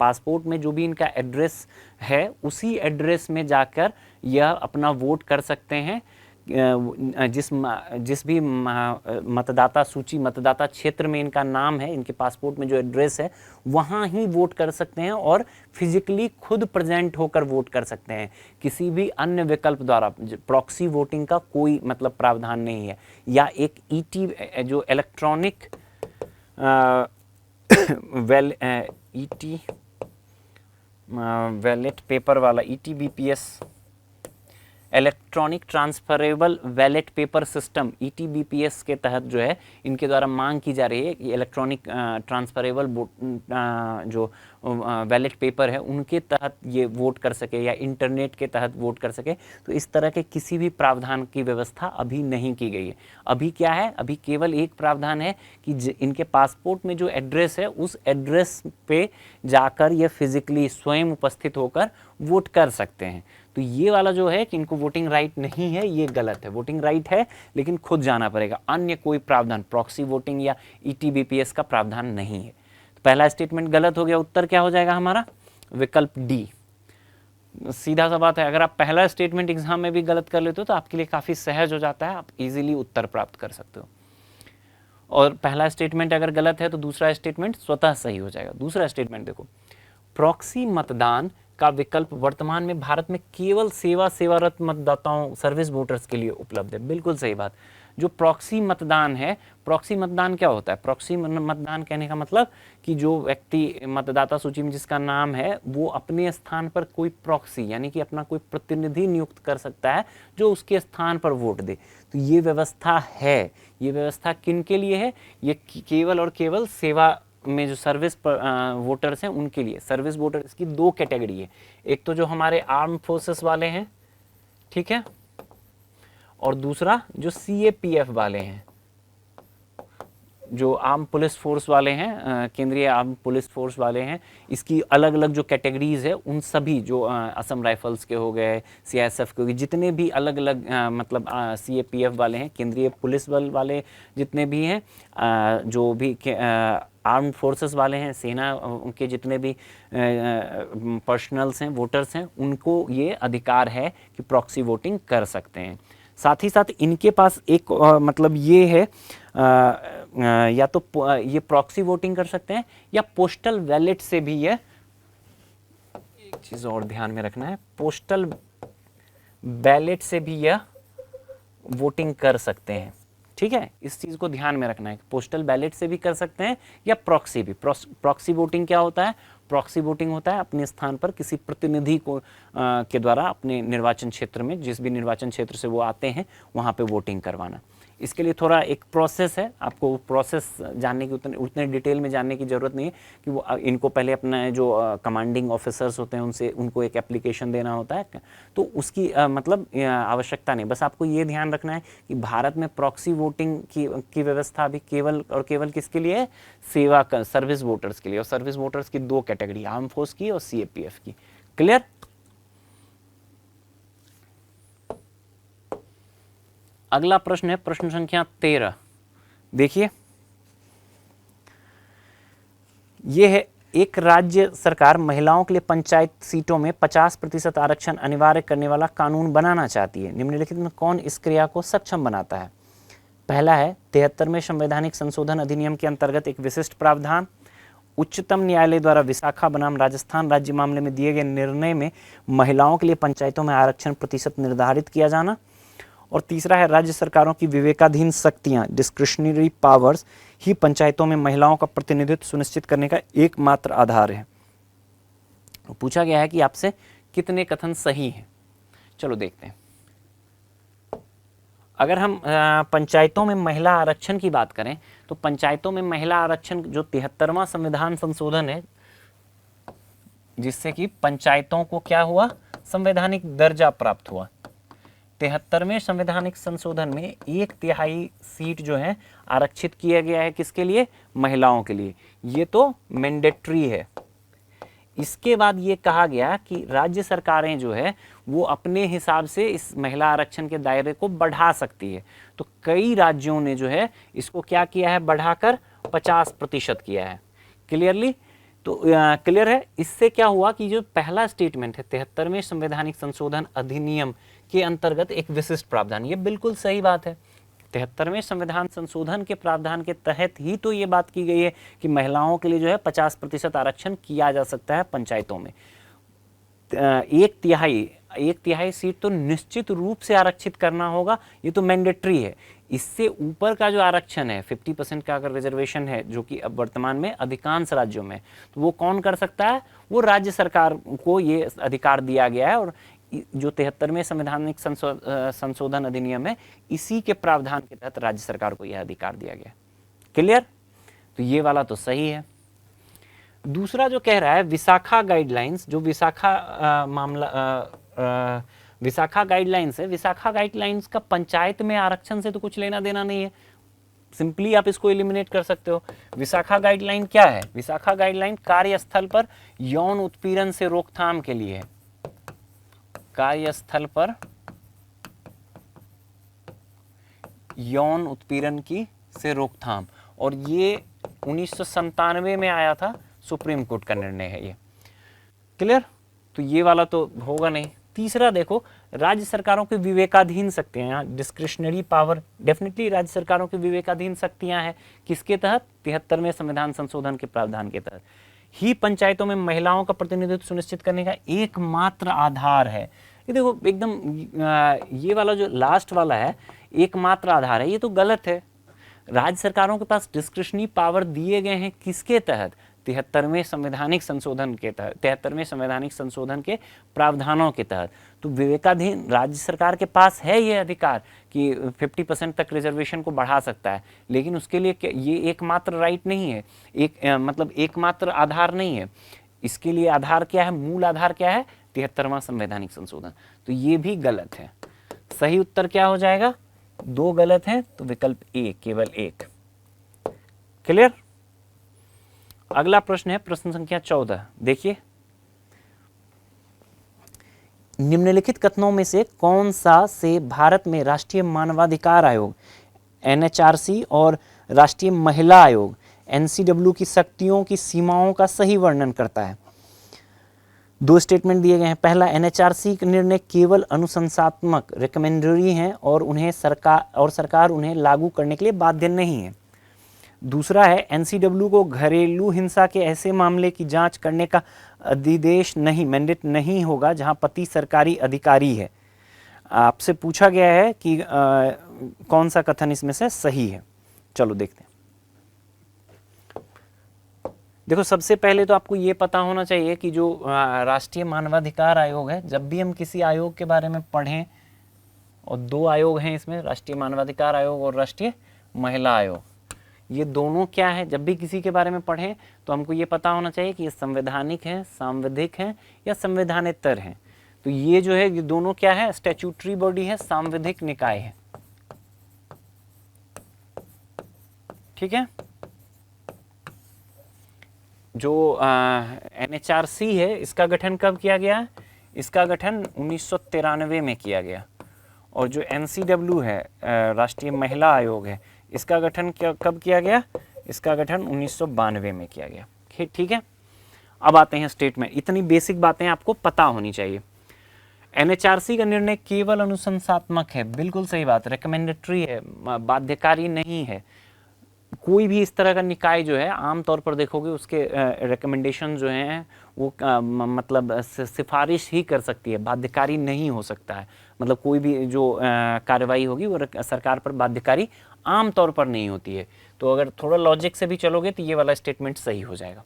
पासपोर्ट में जो भी इनका एड्रेस है उसी एड्रेस में जाकर यह अपना वोट कर सकते हैं। जिस भी मतदाता सूची, मतदाता क्षेत्र में इनका नाम है, इनके पासपोर्ट में जो एड्रेस है वहाँ ही वोट कर सकते हैं और फिजिकली खुद प्रेजेंट होकर वोट कर सकते हैं। किसी भी अन्य विकल्प द्वारा प्रॉक्सी वोटिंग का कोई मतलब प्रावधान नहीं है। या एक ईटी जो इलेक्ट्रॉनिक ईटी बैलेट पेपर वाला ETBPS, electronic transferable ballot paper system, ETBPS के तहत जो है इनके द्वारा मांग की जा रही है कि इलेक्ट्रॉनिक ट्रांसफरेबल जो बैलेट पेपर है उनके तहत ये वोट कर सके या इंटरनेट के तहत वोट कर सके। तो इस तरह के किसी भी प्रावधान की व्यवस्था अभी नहीं की गई है। अभी क्या है, अभी केवल एक प्रावधान है कि इनके पासपोर्ट में जो एड्रेस है उस एड्रेस पे जाकर ये फिजिकली स्वयं उपस्थित होकर वोट कर सकते हैं। तो ये वाला जो है कि इनको वोटिंग राइट नहीं है, ये गलत है। वोटिंग राइट है लेकिन खुद जाना पड़ेगा। अन्य कोई प्रावधान प्रॉक्सी वोटिंग या ईटीबीपीएस का प्रावधान नहीं है। तो पहला स्टेटमेंट गलत हो गया। उत्तर क्या हो जाएगा हमारा? विकल्प डी। सीधा सा बात है, अगर आप पहला स्टेटमेंट एग्जाम में भी गलत कर लेते हो तो आपके लिए काफी सहज हो जाता है, आप इजीली उत्तर प्राप्त कर सकते हो। और पहला स्टेटमेंट अगर गलत है तो दूसरा स्टेटमेंट स्वतः सही हो जाएगा। दूसरा स्टेटमेंट देखो, प्रॉक्सी मतदान का विकल्प वर्तमान में भारत में केवल सेवारत मतदाताओं सर्विस वोटर्स के लिए उपलब्ध है। बिल्कुल सही बात। जो प्रॉक्सी मतदान है, प्रॉक्सी मतदान क्या होता है? प्रॉक्सी मतदान कहने का मतलब कि जो व्यक्ति मतदाता सूची में जिसका नाम है वो अपने स्थान पर कोई प्रॉक्सी यानी कि अपना कोई प्रतिनिधि नियुक्त कर सकता है जो उसके स्थान पर वोट दे। तो ये व्यवस्था है। ये व्यवस्था किन के लिए है? ये केवल और केवल सेवा में जो सर्विस वोटर्स हैं उनके लिए। सर्विस वोटर्स की दो कैटेगरी है, एक तो जो हमारे आर्म फोर्सेस वाले हैं, ठीक है, और दूसरा जो सीएपीएफ वाले हैं, जो आर्म पुलिस फोर्स वाले हैं, केंद्रीय आर्म पुलिस फोर्स वाले हैं। इसकी अलग अलग जो कैटेगरीज है उन सभी जो असम राइफल्स के हो गए, सीआईएसएफ के हो गए, जितने भी अलग अलग मतलब सीएपीएफ वाले हैं, केंद्रीय पुलिस बल वाले जितने भी हैं, जो भी आर्म फोर्सेस वाले हैं, सेना उनके जितने भी पर्सनल्स हैं, वोटर्स हैं, उनको ये अधिकार है कि प्रॉक्सी वोटिंग कर सकते हैं। साथ ही साथ इनके पास एक मतलब ये है, या तो ये प्रॉक्सी वोटिंग कर सकते हैं या पोस्टल बैलेट से भी ये, एक चीज और ध्यान में रखना है, पोस्टल बैलेट से भी यह वोटिंग कर सकते हैं। ठीक है, इस चीज को ध्यान में रखना है। पोस्टल बैलेट से भी कर सकते हैं या प्रॉक्सी भी। प्रॉक्सी वोटिंग क्या होता है? प्रॉक्सी वोटिंग होता है अपने स्थान पर किसी प्रतिनिधि को के द्वारा अपने निर्वाचन क्षेत्र में, जिस भी निर्वाचन क्षेत्र से वो आते हैं वहां पे वोटिंग करवाना। इसके लिए थोड़ा एक प्रोसेस है, आपको प्रोसेस जानने की उतने डिटेल में जानने की ज़रूरत नहीं है कि वो इनको पहले अपना जो कमांडिंग ऑफिसर्स होते हैं उनको एक एप्लीकेशन देना होता है, तो उसकी मतलब आवश्यकता नहीं। बस आपको ये ध्यान रखना है कि भारत में प्रॉक्सी वोटिंग की व्यवस्था अभी केवल और केवल किसके लिए है? सर्विस वोटर्स के लिए। और सर्विस वोटर्स की दो कैटेगरी, आर्म फोर्स की और सीएपीएफ की। क्लियर? अगला प्रश्न है प्रश्न संख्या 13। देखिए, यह है, एक राज्य सरकार महिलाओं के लिए पंचायत सीटों में 50% आरक्षण अनिवार्य करने वाला कानून बनाना चाहती है। निम्नलिखित में कौन इस क्रिया को सक्षम बनाता है? पहला है 73वें संवैधानिक संशोधन अधिनियम के अंतर्गत एक विशिष्ट प्रावधान, उच्चतम न्यायालय द्वारा विशाखा बनाम राजस्थान राज्य मामले में दिए गए निर्णय में महिलाओं के लिए पंचायतों में आरक्षण प्रतिशत निर्धारित किया जाना, और तीसरा है राज्य सरकारों की विवेकाधीन शक्तियां डिस्क्रिशनरी पावर्स ही पंचायतों में महिलाओं का प्रतिनिधित्व सुनिश्चित करने का एकमात्र आधार है। पूछा गया है कि आपसे कितने कथन सही हैं। चलो देखते हैं। अगर हम पंचायतों में महिला आरक्षण की बात करें तो पंचायतों में महिला आरक्षण जो 73वां संविधान संशोधन है, जिससे कि पंचायतों को क्या हुआ, संवैधानिक दर्जा प्राप्त हुआ। 73वें संवैधानिक संशोधन में 1/3 सीट जो है आरक्षित किया गया है, किसके लिए, महिलाओं के लिए। ये तो मैंडेटरी है। इसके बाद ये कहा गया कि राज्य सरकारें जो है वो अपने हिसाब से इस महिला आरक्षण के दायरे को बढ़ा सकती है। तो कई राज्यों ने जो है इसको क्या किया है, बढ़ाकर 50% किया है। क्लियरली, तो क्लियर है। इससे क्या हुआ कि जो पहला स्टेटमेंट है 73वें संवैधानिक संशोधन अधिनियम के अंतर्गत एक विशिष्ट प्रावधान, ये बिल्कुल सही बात है। 73वें संविधान संशोधन के प्रावधान के तहत ही तो ये बात की गई है कि महिलाओं के लिए जो है 50% आरक्षण किया जा सकता है पंचायतों में। एक तिहाई सीट तो निश्चित रूप से आरक्षित करना होगा, ये तो मैंडेटरी है। इससे ऊपर का जो आरक्षण है 50% का अगर रिजर्वेशन है, जो कि अब वर्तमान में अधिकांश राज्यों में, तो वो कौन कर सकता है, वो राज्य सरकार को ये अधिकार दिया गया है। और जो 73वें संवैधानिक संशोधन अधिनियम है, इसी के प्रावधान के तहत राज्य सरकार को यह अधिकार दिया गया। क्लियर, तो ये वाला तो सही है। दूसरा जो कह रहा है विशाखा गाइडलाइंस, जो विशाखा गाइडलाइंस है, विशाखा गाइडलाइंस का पंचायत में आरक्षण से तो कुछ लेना देना नहीं है। सिंपली आप इसको एलिमिनेट कर सकते हो। विशाखा गाइडलाइन क्या है, विशाखा गाइडलाइन कार्यस्थल पर यौन उत्पीड़न से रोकथाम के लिए है। कार्यस्थल पर यौन उत्पीड़न की से रोकथाम, और ये 1997 में आया था, सुप्रीम कोर्ट का निर्णय है ये। क्लियर, तो ये वाला तो होगा नहीं। तीसरा देखो, राज्य सरकारों की विवेकाधीन शक्तियां, डिस्क्रिशनरी पावर, डेफिनेटली राज्य सरकारों की विवेकाधीन शक्तियां हैं, किसके तहत, 73वें संविधान संशोधन के प्रावधान के तहत ही पंचायतों में महिलाओं का प्रतिनिधित्व सुनिश्चित करने का एकमात्र आधार है। ये देखो एकदम ये वाला जो लास्ट वाला है एकमात्र आधार है, ये तो गलत है। राज्य सरकारों के पास डिस्क्रिशनरी पावर दिए गए हैं किसके तहत, 73वें संवैधानिक संशोधन के तहत, 73वें संवैधानिक संशोधन के प्रावधानों के तहत। तो विवेकाधीन राज्य सरकार के पास है ये अधिकार कि 50% तक रिजर्वेशन को बढ़ा सकता है, लेकिन उसके लिए ये एकमात्र राइट नहीं है, मतलब एकमात्र आधार नहीं है। इसके लिए आधार क्या है, मूल आधार क्या है, 73वां संवैधानिक संशोधन। तो ये भी गलत है। सही उत्तर क्या हो जाएगा, 2 गलत हैं, तो विकल्प ए, केवल 1। क्लियर। अगला प्रश्न है प्रश्न संख्या 14। देखिए, निम्नलिखित कथनों में से कौन सा से भारत में राष्ट्रीय मानवाधिकार आयोग NHRC और राष्ट्रीय महिला आयोग NCW की शक्तियों की सीमाओं का सही वर्णन करता है? 2 स्टेटमेंट दिए गए हैं। पहला, NHRC के निर्णय केवल अनुशंसात्मक रिकमेंडरी हैं और सरकार उन्हें लागू करने के लिए बाध्य नहीं है। दूसरा है, NCW को घरेलू हिंसा के ऐसे मामले की जांच करने का अधिदेश नहीं, मैंडेट नहीं होगा जहां पति सरकारी अधिकारी है। आपसे पूछा गया है कि कौन सा कथन इसमें से सही है। चलो देखते हैं। देखो, सबसे पहले तो आपको ये पता होना चाहिए कि जो राष्ट्रीय मानवाधिकार आयोग है, जब भी हम किसी आयोग के बारे में पढ़ें, और 2 आयोग हैं इसमें, राष्ट्रीय मानवाधिकार आयोग और राष्ट्रीय महिला आयोग, ये दोनों क्या है, जब भी किसी के बारे में पढ़ें तो हमको ये पता होना चाहिए कि ये संवैधानिक है, सांविधिक है या संवैधानेतर है। तो ये जो है, ये दोनों क्या है, स्टैट्यूटरी बॉडी है, सांविधिक निकाय है। ठीक है। जो NHRC है, इसका गठन कब किया गया? इसका गठन 1993 में किया गया, और जो NCW है राष्ट्रीय महिला आयोग है, इसका गठन कब किया गया? इसका गठन 1992 में किया गया। ठीक है, अब आते हैं स्टेटमेंट। इतनी बेसिक बातें आपको पता होनी चाहिए। NHRC का निर्णय केवल अनुशंसात्मक है, बिल्कुल सही बात, रिकमेंडेटरी है, बाध्यकारी नहीं है। कोई भी इस तरह का निकाय जो है आमतौर पर देखोगे उसके रिकमेंडेशन जो हैं वो मतलब सिफारिश ही कर सकती है, बाध्यकारी नहीं हो सकता है। मतलब कोई भी जो कार्रवाई होगी वो सरकार पर बाध्यकारी आमतौर पर नहीं होती है। तो अगर थोड़ा लॉजिक से भी चलोगे तो ये वाला स्टेटमेंट सही हो जाएगा।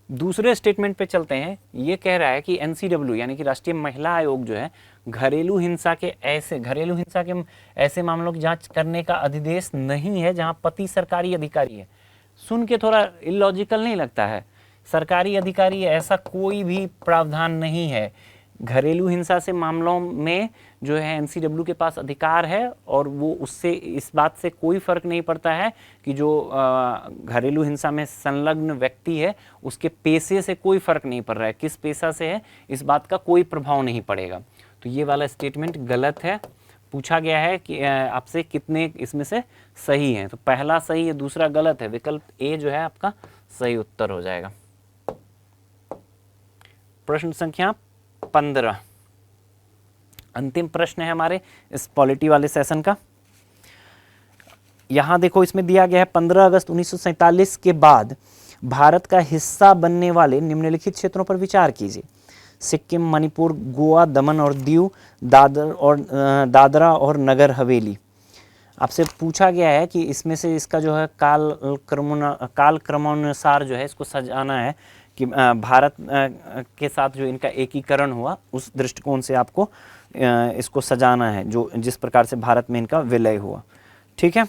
दूसरे स्टेटमेंट पे चलते हैं। ये कह रहा है कि NCW यानी कि राष्ट्रीय महिला आयोग जो है घरेलू हिंसा के ऐसे मामलों की जांच करने का अधिदेश नहीं है जहां पति सरकारी अधिकारी है। सुन के थोड़ा इलॉजिकल नहीं लगता है? सरकारी अधिकारी ऐसा कोई भी प्रावधान नहीं है। घरेलू हिंसा से मामलों में जो है NCW के पास अधिकार है और वो उससे इस बात से कोई फर्क नहीं पड़ता है कि जो घरेलू हिंसा में संलग्न व्यक्ति है उसके पेशे से कोई फर्क नहीं पड़ रहा है, किस पेशा से है इस बात का कोई प्रभाव नहीं पड़ेगा। तो ये वाला स्टेटमेंट गलत है। पूछा गया है कि आपसे कितने इसमें से सही हैं, तो पहला सही है, दूसरा गलत है। विकल्प ए जो है आपका सही उत्तर हो जाएगा। प्रश्न संख्या 15, अंतिम प्रश्न है हमारे इस पॉलिटी वाले सेशन का। यहां देखो इसमें दिया गया है 15 अगस्त 1947 के बाद भारत का हिस्सा बनने वाले निम्नलिखित क्षेत्रों पर विचार कीजिए। सिक्किम, मणिपुर, गोवा, दमन और दीव, दादरा और नगर हवेली। आपसे पूछा गया है कि इसमें से इसका जो है काल क्रमानुसार जो है इसको सजाना है कि भारत के साथ जो इनका एकीकरण हुआ उस दृष्टिकोण से आपको इसको सजाना है, जो जिस प्रकार से भारत में इनका विलय हुआ। ठीक है,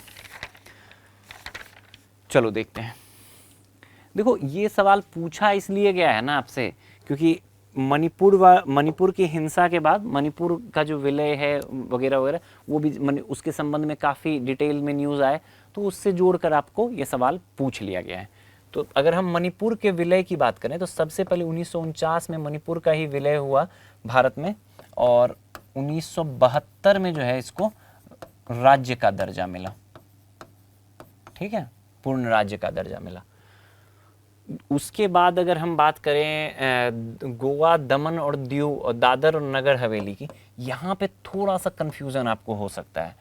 चलो देखते हैं। देखो ये सवाल पूछा इसलिए गया है ना आपसे क्योंकि मणिपुर की हिंसा के बाद मणिपुर का जो विलय है वगैरह वगैरह वो भी उसके संबंध में काफ़ी डिटेल में न्यूज़ आए, तो उससे जोड़कर आपको ये सवाल पूछ लिया गया है। तो अगर हम मणिपुर के विलय की बात करें तो सबसे पहले 1949 में मणिपुर का ही विलय हुआ भारत में और 1972 में जो है इसको राज्य का दर्जा मिला। ठीक है, पूर्ण राज्य का दर्जा मिला। उसके बाद अगर हम बात करें गोवा, दमन और दीव और दादर और नगर हवेली की, यहाँ पे थोड़ा सा कंफ्यूजन आपको हो सकता है।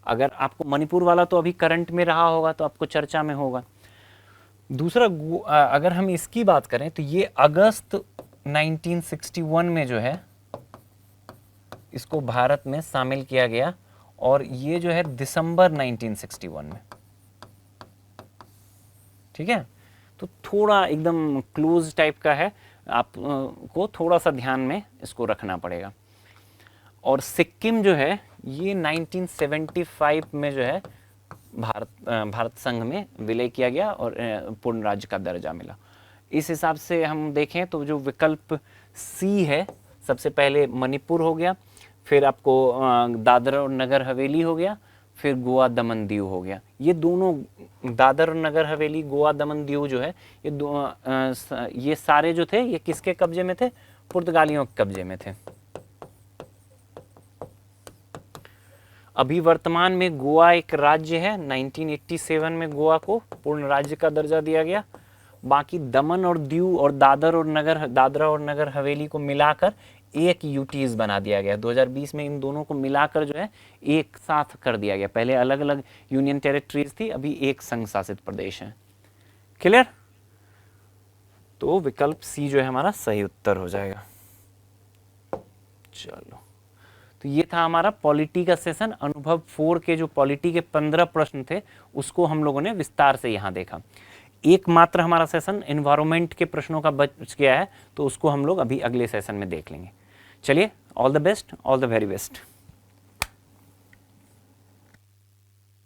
अगर आपको मणिपुर वाला तो अभी करंट में रहा होगा तो आपको चर्चा में होगा। दूसरा अगर हम इसकी बात करें तो ये अगस्त 1961 में जो है इसको भारत में शामिल किया गया और ये जो है दिसंबर 1961 में। ठीक है, तो थोड़ा एकदम क्लोज टाइप का है, आपको थोड़ा सा ध्यान में इसको रखना पड़ेगा। और सिक्किम जो है ये 1975 में जो है भारत संघ में विलय किया गया और पूर्ण राज्य का दर्जा मिला। इस हिसाब से हम देखें तो जो विकल्प सी है, सबसे पहले मणिपुर हो गया, फिर आपको दादरा और नगर हवेली हो गया, फिर गोवा, दमन, दीव हो गया। ये दोनों दादर और नगर हवेली, गोवा, दमन, दीव जो है ये सारे जो थे ये किसके कब्जे में थे? पुर्तगालियों के कब्जे में थे। अभी वर्तमान में गोवा एक राज्य है, 1987 में गोवा को पूर्ण राज्य का दर्जा दिया गया। बाकी दमन और दीव और दादरा और नगर हवेली को मिलाकर एक यूटीज बना दिया गया। 2020 में इन दोनों को मिलाकर जो है एक साथ कर दिया गया। पहले अलग अलग यूनियन टेरिटरीज थी, अभी एक संघ शासित प्रदेश है। क्लियर? तो विकल्प सी जो है हमारा सही उत्तर हो जाएगा। चलो, तो ये था हमारा पॉलिटी का सेशन। अनुभव 4 के जो पॉलिटी के 15 प्रश्न थे उसको हम लोगों ने विस्तार से यहाँ देखा। एकमात्र हमारा सेशन एनवायरनमेंट के प्रश्नों का बच गया है, तो उसको हम लोग अभी अगले सेशन में देख लेंगे। चलिए, all the best, all the very best.